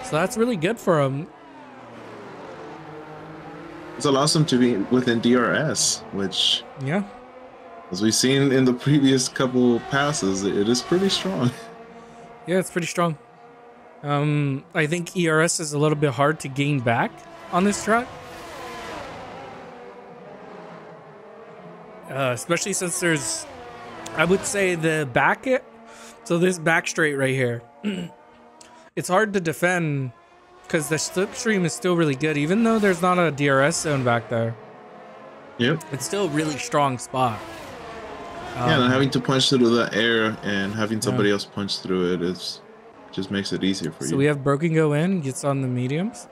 So that's really good for him. It's allows him to be within DRS, which, yeah, as we've seen in the previous couple passes, it is pretty strong. Yeah, it's pretty strong. I think ERS is a little bit hard to gain back on this track. Especially since there's, I would say so this back straight right here, it's hard to defend because the slipstream is still really good, even though there's not a DRS zone back there. Yep. It's still a really strong spot. Yeah, and having to punch through the air and having somebody else punch through it just makes it easier for you. So we have Broken go in, gets on the mediums.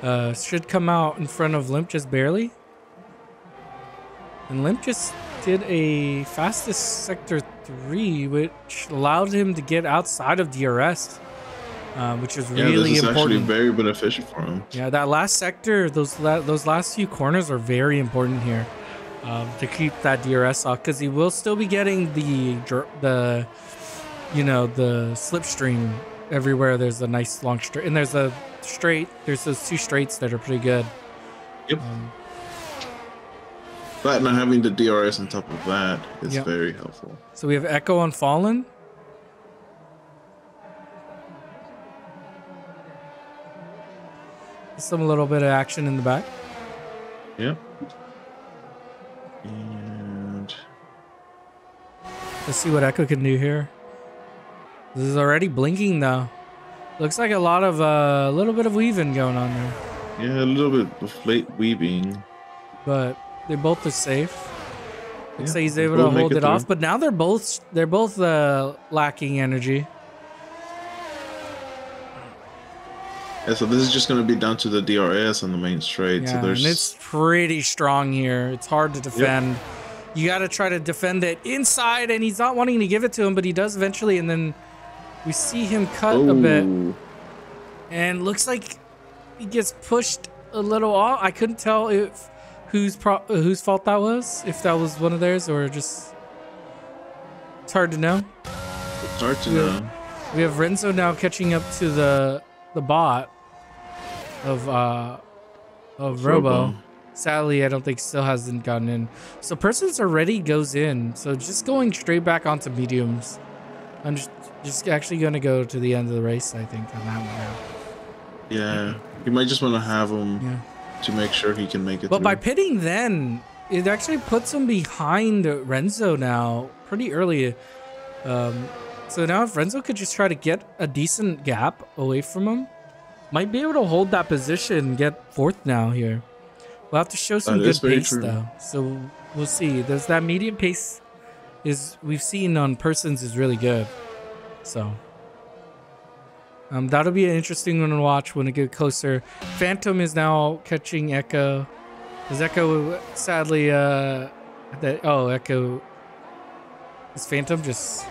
Should come out in front of Limp just barely. And Limp just did a fastest sector 3, which allowed him to get outside of DRS, which is really important. Actually very beneficial for him. Yeah, that last sector, those last few corners are very important here to keep that DRS off, because he will still be getting the slipstream everywhere. There's a nice long straight, and there's those 2 straights that are pretty good. Yep. But not having the DRS on top of that is very helpful. So we have Echo on Fallen. Some little bit of action in the back. Yep. And let's see what Echo can do here. This is already blinking though. Looks like a little bit of weaving going on there. Yeah, a little bit of late weaving. But they both are safe. Looks like he's able to hold it off, but now they're both lacking energy. Yeah, so this is just going to be down to the DRS on the main straight. Yeah, so and it's pretty strong here. It's hard to defend. Yep. You got to try to defend it inside, and he's not wanting to give it to him, but he does eventually, and then we see him cut a bit. And looks like he gets pushed a little off. I couldn't tell if whose fault that was, if that was one of theirs or just, it's hard to know. It's hard to know. We have Renzo now catching up to the bot of Robo. Sadly, I don't think still hasn't gotten in. So Persons already goes in. So just going straight back onto mediums I'm just actually going to go to the end of the race, I think, on that one now. Yeah, you might just want to have him to make sure he can make it. But by pitting then, it actually puts him behind Renzo now pretty early. So now if Renzo could just try to get a decent gap away from him, might be able to hold that position, get fourth now here. We'll have to show some good pace though. So we'll see. There's that medium pace we've seen on persons is really good. So that'll be an interesting one to watch when it gets closer. Phantom is now catching Echo. Because Echo sadly Echo is Phantom just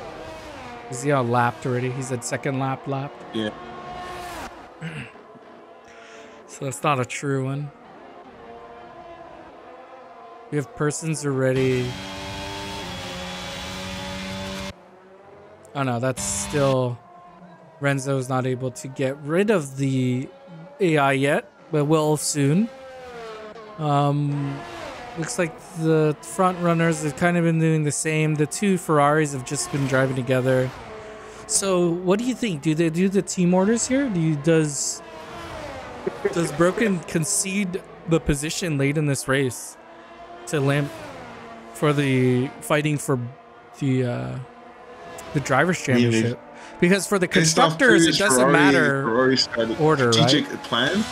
is he all lapped already? He's at second lapped. Yeah. So that's not a true one. We have persons already. Oh no, that's still Renzo's not able to get rid of the AI yet, but will soon. Looks like the front runners have kind of been doing the same. The two Ferraris have just been driving together. So what do you think? Do they do the team orders here? Does Broken concede the position late in this race to Limp for the fighting for the driver's championship? Because for the constructors, it doesn't matter order, strategic plan.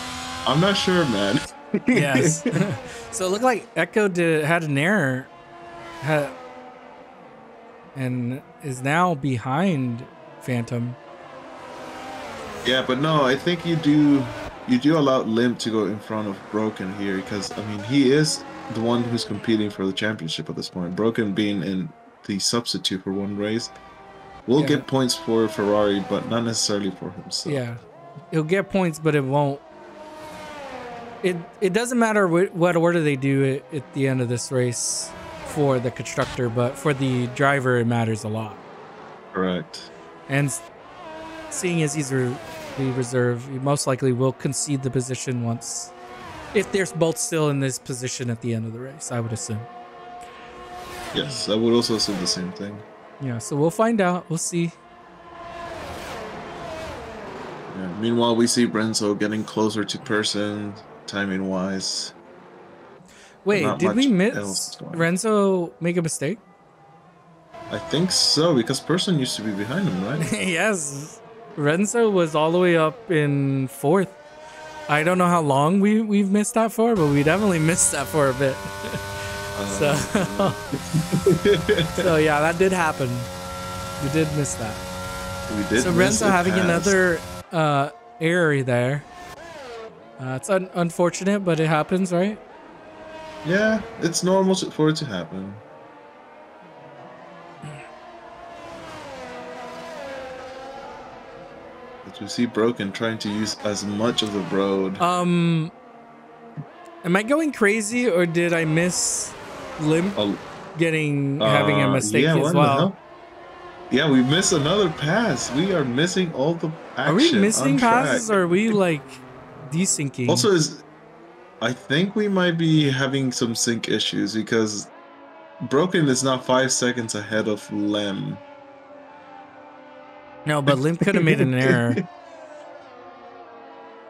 I'm not sure, man. Yes. So it looked like Echo had an error, and is now behind Phantom. Yeah, but no, I think you do allow Limp to go in front of Broken here, because I mean he is the one who's competing for the championship at this point. Broken being in the substitute for one race will get points for Ferrari, but not necessarily for himself. Yeah, he'll get points, but it won't. It doesn't matter what order they do it at the end of this race for the constructor, but for the driver it matters a lot. Correct. And seeing as he's the reserve, he most likely will concede the position once, if they're both still in this position at the end of the race, I would assume. Yes, I would also assume the same thing. Yeah, so we'll find out. We'll see. Yeah, meanwhile, we see Renzo getting closer to Person, timing-wise. Wait, did we miss Renzo make a mistake? I think so, because Person used to be behind him, right? Yes. Renzo was all the way up in fourth. I don't know how long we've missed that for, but we definitely missed that for a bit. So yeah, that did happen. We did miss that. We did. So Renzo having another error there. It's unfortunate, but it happens, right? Yeah, it's normal for it to happen. But we see Broken trying to use as much of the road. Am I going crazy, or did I miss Limp having a mistake as well? Yeah, we missed another pass. We are missing all the action. Are we missing passes, or are we like desyncing? Also, I think we might be having some sync issues, because Broken is now 5 seconds ahead of Lem. No, but Limp could have made an error.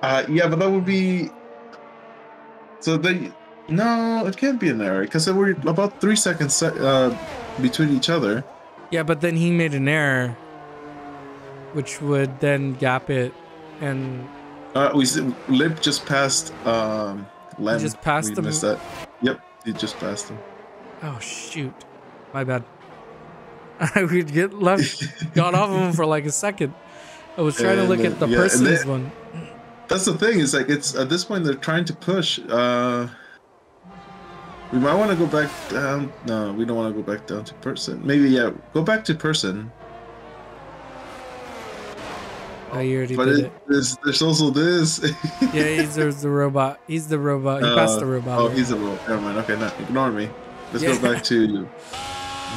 Yeah, but that would be... No, it can't be an error, because we're about 3 seconds between each other. Yeah, but then he made an error, which would then gap it, and... Limp just passed Lem. He just passed him? Missed that. Yep, he just passed him. Oh, shoot. My bad. I would got off of him for like a second. I was trying to look at the person's one. That's the thing, is like, it's at this point they're trying to push. We might want to go back down. No, we don't want to go back down to Person. Maybe, yeah, go back to Person. Oh, you already did it. There's also this. Yeah, he's the robot. He's the robot. He passed the robot. Oh, he's a robot. Never mind. Okay, no, ignore me. Let's go back to...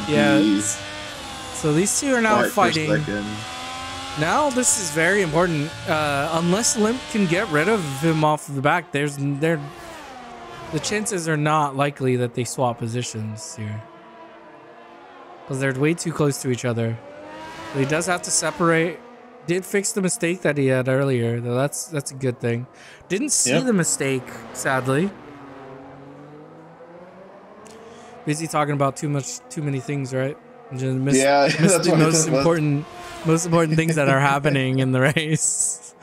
Yeah. So these two are now fighting. Now this is very important. Unless Limp can get rid of him off the back, the chances are not likely that they swap positions here, because they're way too close to each other. So he does have to separate. Did fix the mistake that he had earlier, though. That's a good thing. Didn't see the mistake, sadly. Busy talking about too many things, right? Just missed the most important things that are happening in the race.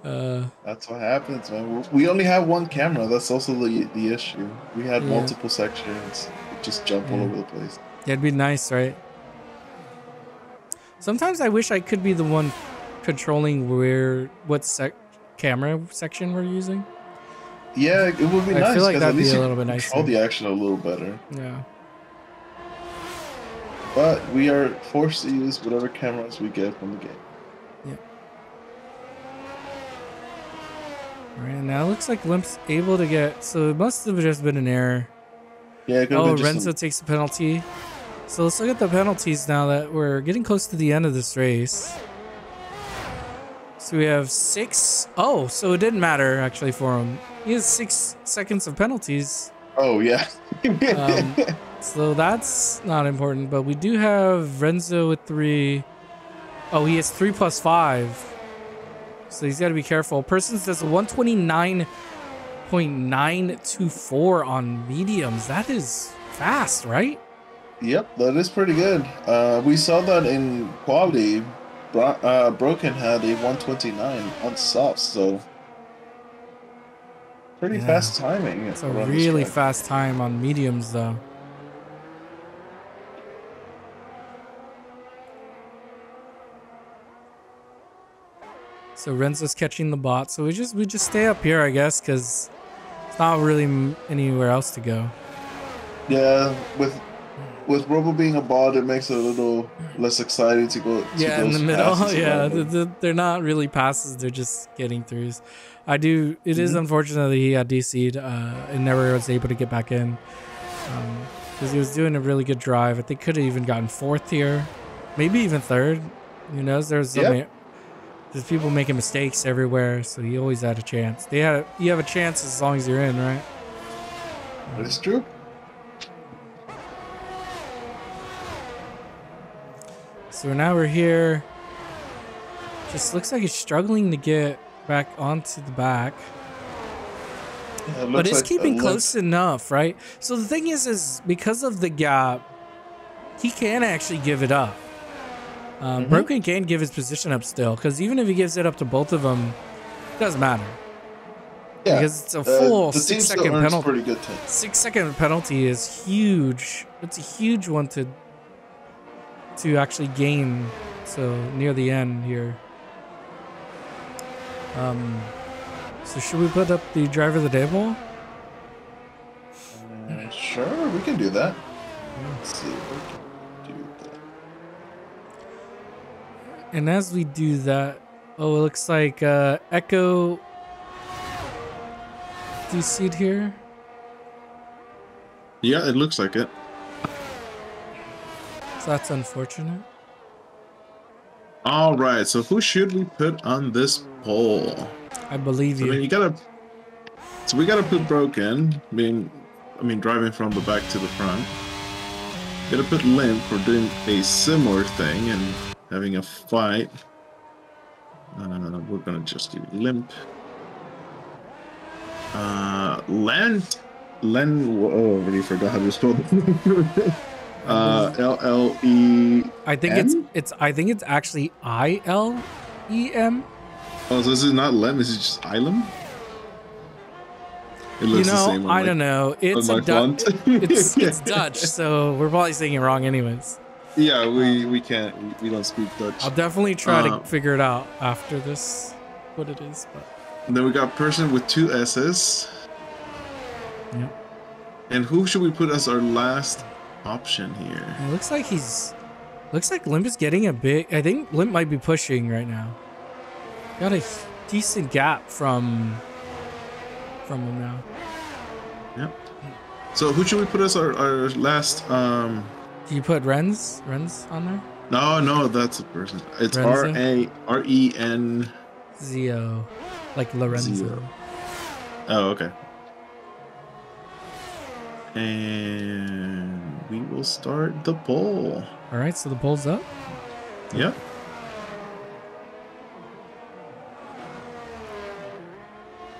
That's what happens, man. We only have one camera. That's also the issue. We had multiple sections. We just jump all over the place. Yeah, it'd be nice, right? Sometimes I wish I could be the one controlling what camera section we're using. Yeah, it would be nice. I feel like that'd be a little bit nicer. Control the action a little better. Yeah. But we are forced to use whatever cameras we get from the game. Yeah. Alright, now it looks like Limp's able to get... So it must have just been an error. Yeah, Renzo takes the penalty. So let's look at the penalties now that we're getting close to the end of this race. So we have 6... Oh, so it didn't matter actually for him. He has 6 seconds of penalties. Oh, yeah. So that's not important, but we do have Renzo with 3. Oh, he has 3 plus 5. So he's got to be careful. Persons does a 129.924 on mediums. That is fast, right? Yep, that is pretty good. We saw that in quality. Broken had a 129 on softs, so pretty fast timing. It's a really fast time on mediums, though. So Renzo's catching the bot. So we just stay up here, I guess, because it's not really anywhere else to go. Yeah, with Robo being a bot, it makes it a little less exciting to go. In the middle. Yeah, they're not really passes. They're just getting throughs. It is unfortunate that he got DC'd and never was able to get back in because he was doing a really good drive. I think could have even gotten 4th here, maybe even 3rd. Who knows? There's people making mistakes everywhere, so he always had a chance. You have a chance as long as you're in, right? That is true. So now we're here. Just looks like he's struggling to get back onto the back. Yeah, but it's keeping close enough, right? So the thing is because of the gap, he can actually give it up. Broken can give his position up still, because even if he gives it up to both of them, it doesn't matter. Yeah, because it's a full 6 second penalty. Pretty good 6 second penalty is huge. It's a huge one to actually gain. So near the end here. So should we put up the driver of the day ball? Sure, we can do that. Let's see if we can do that. And as we do that, it looks like Echo DC'd here. Yeah, it looks like it. So that's unfortunate. All right, so who should we put on this poll? I believe you. I mean, we gotta put Broken. I mean, driving from the back to the front. Gotta put Limp for doing a similar thing and having a fight. We're gonna just do Limp. Len. Oh, I already forgot how to spell it. LLE. I think it's actually ILEM. Oh, so this is not Lem, is it just Ilem? It looks the same I don't know. It's it's Dutch, so we're probably saying it wrong anyways. Yeah, we can't. We don't speak Dutch. I'll definitely try to figure it out after this, what it is. But and then we got person with 2 S's. Yep. And who should we put as our last option here? It looks like Limp is getting a big. I think Limp might be pushing right now. Got a decent gap from him now. Yep. So who should we put as our last? Do you put Renz on there? No, that's a person. It's Renzo? RARENZO, like Lorenzo. Oh, okay. And we will start the poll. All right, so the poll's up. Yeah.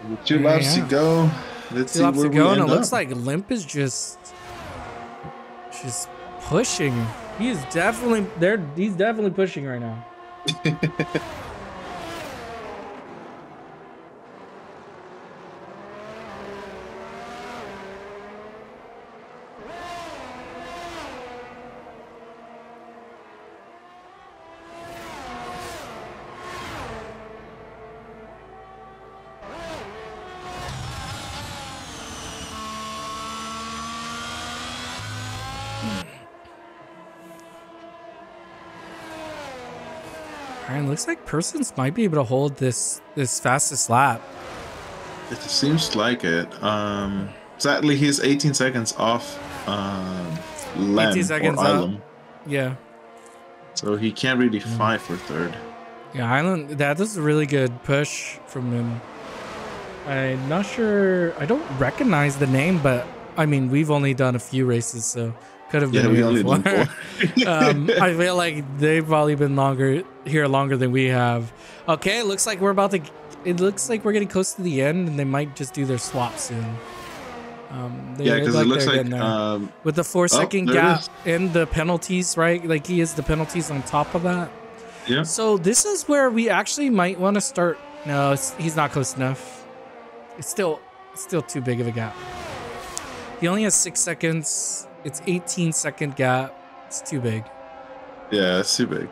With 2 laps to go. Let's see where we end and it up. looks like Limp is just pushing. He's definitely there. He's definitely pushing right now. Alright, looks like Persons might be able to hold this fastest lap. It seems like it. Sadly, he's 18 seconds off Len 18 seconds or Ilum. up. Yeah. So he can't really fight for third. Yeah, Island, that is a really good push from him. I'm not sure. I don't recognize the name, but I mean, we've only done a few races, so could have been here before. I feel like they've probably been here longer than we have. Okay, it looks like we're about to. It looks like we're getting close to the end, and they might just do their swap soon. Yeah, because it looks like with the 4-second gap and the penalties, right? Like he has the penalties on top of that. Yeah. So this is where we actually might want to start. No, he's not close enough. It's still too big of a gap. He only has 6 seconds. It's 18-second gap. It's too big. Yeah, it's too big.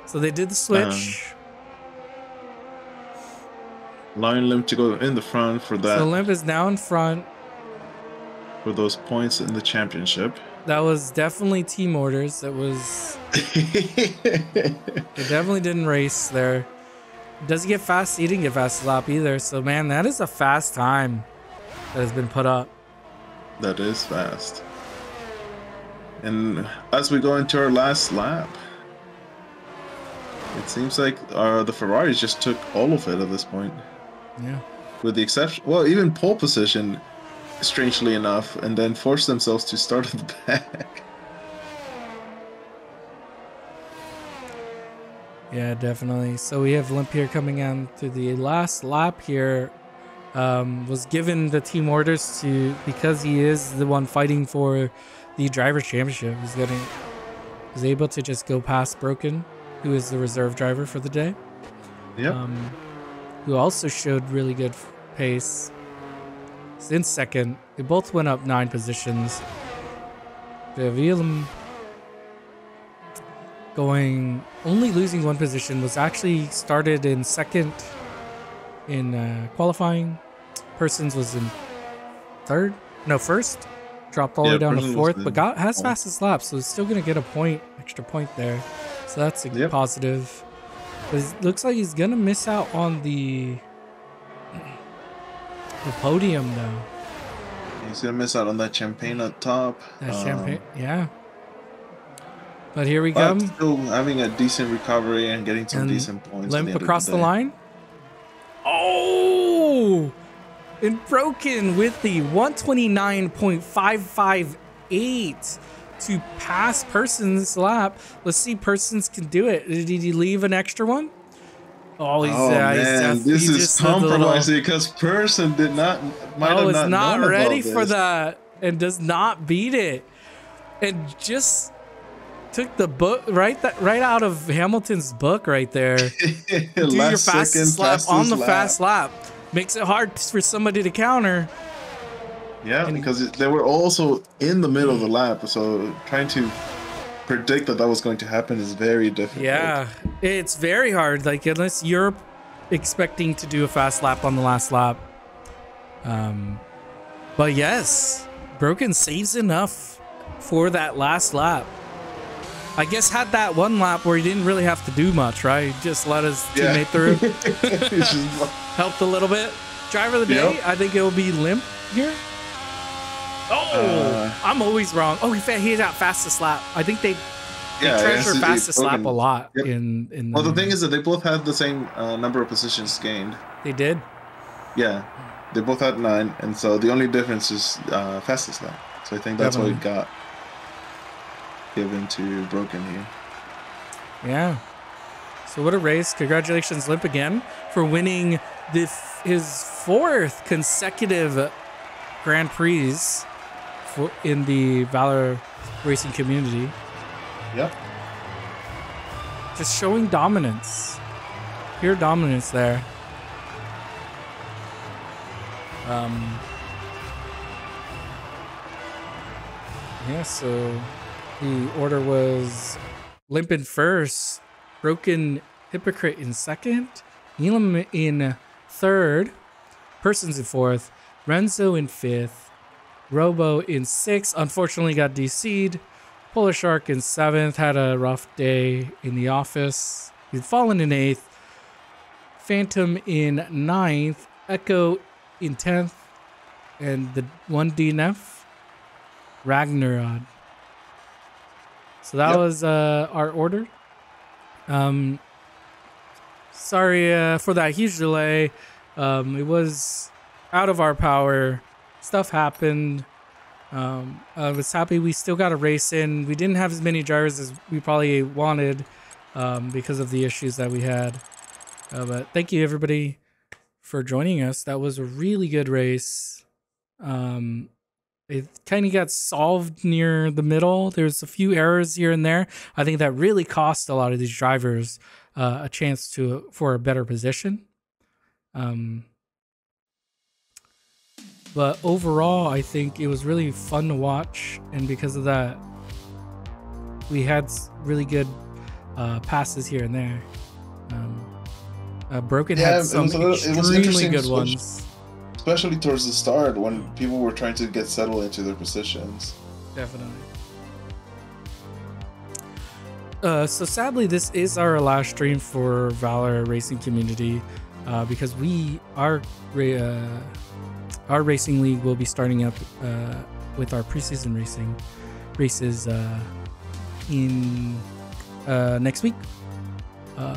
So they did the switch. Allowing Limp to go in the front for that. So Limp is now in front. For those points in the championship. That was definitely team orders. That was... They definitely didn't race there. Does he get fast? He didn't get fast lap either. So, man, that is a fast time that has been put up. That is fast. And as we go into our last lap, it seems like the Ferraris just took all of it at this point. Yeah. With the exception, well, even pole position, strangely enough, and then forced themselves to start at the back. Yeah, definitely. So we have Limp here coming in to the last lap here. Was given the team orders to, because he is the one fighting for the driver championship. He's able to just go past Broken, who is the reserve driver for the day. Yep. Who also showed really good pace. He's in second. They both went up 9 positions. Willem only losing 1 position, was actually started in second in qualifying. Persons was in first. Dropped all the way down to 4th, but has fastest lap, so he's still gonna get a extra point there. So that's a positive. But it looks like he's gonna miss out on the podium though. He's gonna miss out on that champagne at top. That champagne, yeah. But here we go. Still having a decent recovery and getting some decent points. Limp across the line. Oh! And Broken with the 129.558 to pass Persons' lap. Let's see Persons can do it. Did he leave an extra one? Oh, man, this is compromising because Person might have not ready for that and does not beat it, and just took the book right out of Hamilton's book right there. Do your fastest lap on the fast lap. Makes it hard for somebody to counter. Yeah, because they were also in the middle of the lap, so trying to predict that was going to happen is very difficult. Yeah, it's very hard. Like, unless you're expecting to do a fast lap on the last lap. But yes, Broken saves enough for that last lap. I guess had that one lap where he didn't really have to do much, right? Just let his teammate through. Helped a little bit. Driver of the day, I think it will be Limp here. Oh, I'm always wrong. Oh, he got fastest lap. I think they treasure fastest lap a lot. Well, the thing is that they both had the same number of positions gained. They did? Yeah. They both had 9, and so the only difference is fastest lap. So I think that's what we got given to Broken here. Yeah. So what a race. Congratulations, Limp, again, for winning his 4th consecutive Grand Prix in the Valor racing community. Yep. Just showing dominance. Pure dominance there. Yeah, so the order was Limp in first, Broken Hypocrite in second, Elam in third, Persons in fourth, Renzo in fifth, Robo in sixth, unfortunately got DC'd, Polar Shark in seventh, had a rough day in the office, he'd fallen in eighth, Phantom in ninth, Echo in 10th, and the one DNF, Ragnarod. So that was our order. Sorry for that huge delay. It was out of our power. Stuff happened. I was happy we still got a race in. We didn't have as many drivers as we probably wanted because of the issues that we had. But thank you, everybody, for joining us. That was a really good race. It kind of got solved near the middle. There's a few errors here and there. I think that really cost a lot of these drivers a chance for a better position. But overall, I think it was really fun to watch, and because of that, we had really good passes here and there. Broken had some extremely good ones. Especially towards the start when people were trying to get settled into their positions. Definitely. So sadly, this is our last stream for Valor Racing Community because our racing league will be starting up with our preseason races in next week.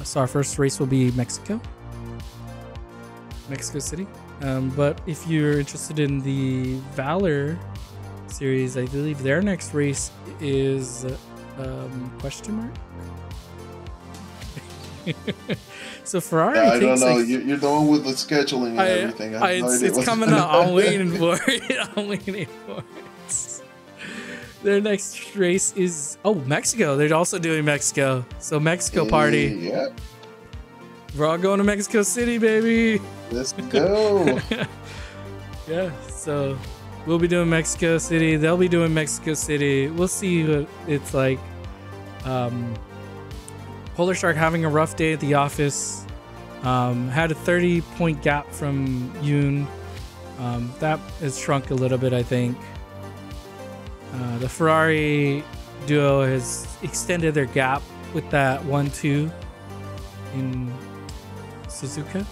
So our first race will be Mexico City. But if you're interested in the Valor series, I believe their next race is question mark. So Ferrari, I don't know. Like, you're the one with the scheduling and everything. It's coming up. I'm waiting for it. Their next race is Mexico. They're also doing Mexico. So Mexico party. Yeah. We're all going to Mexico City, baby. Let's go. Yeah, so we'll be doing Mexico City. They'll be doing Mexico City. We'll see what it's like. Polar Shark having a rough day at the office. Had a 30-point gap from Yoon. That has shrunk a little bit, I think. The Ferrari duo has extended their gap with that 1-2 in Suzuka.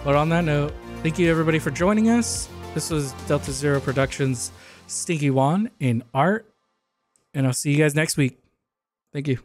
But on that note, thank you everybody for joining us. This was Delta Zero Productions' Stinky Juan in art, and I'll see you guys next week. Thank you.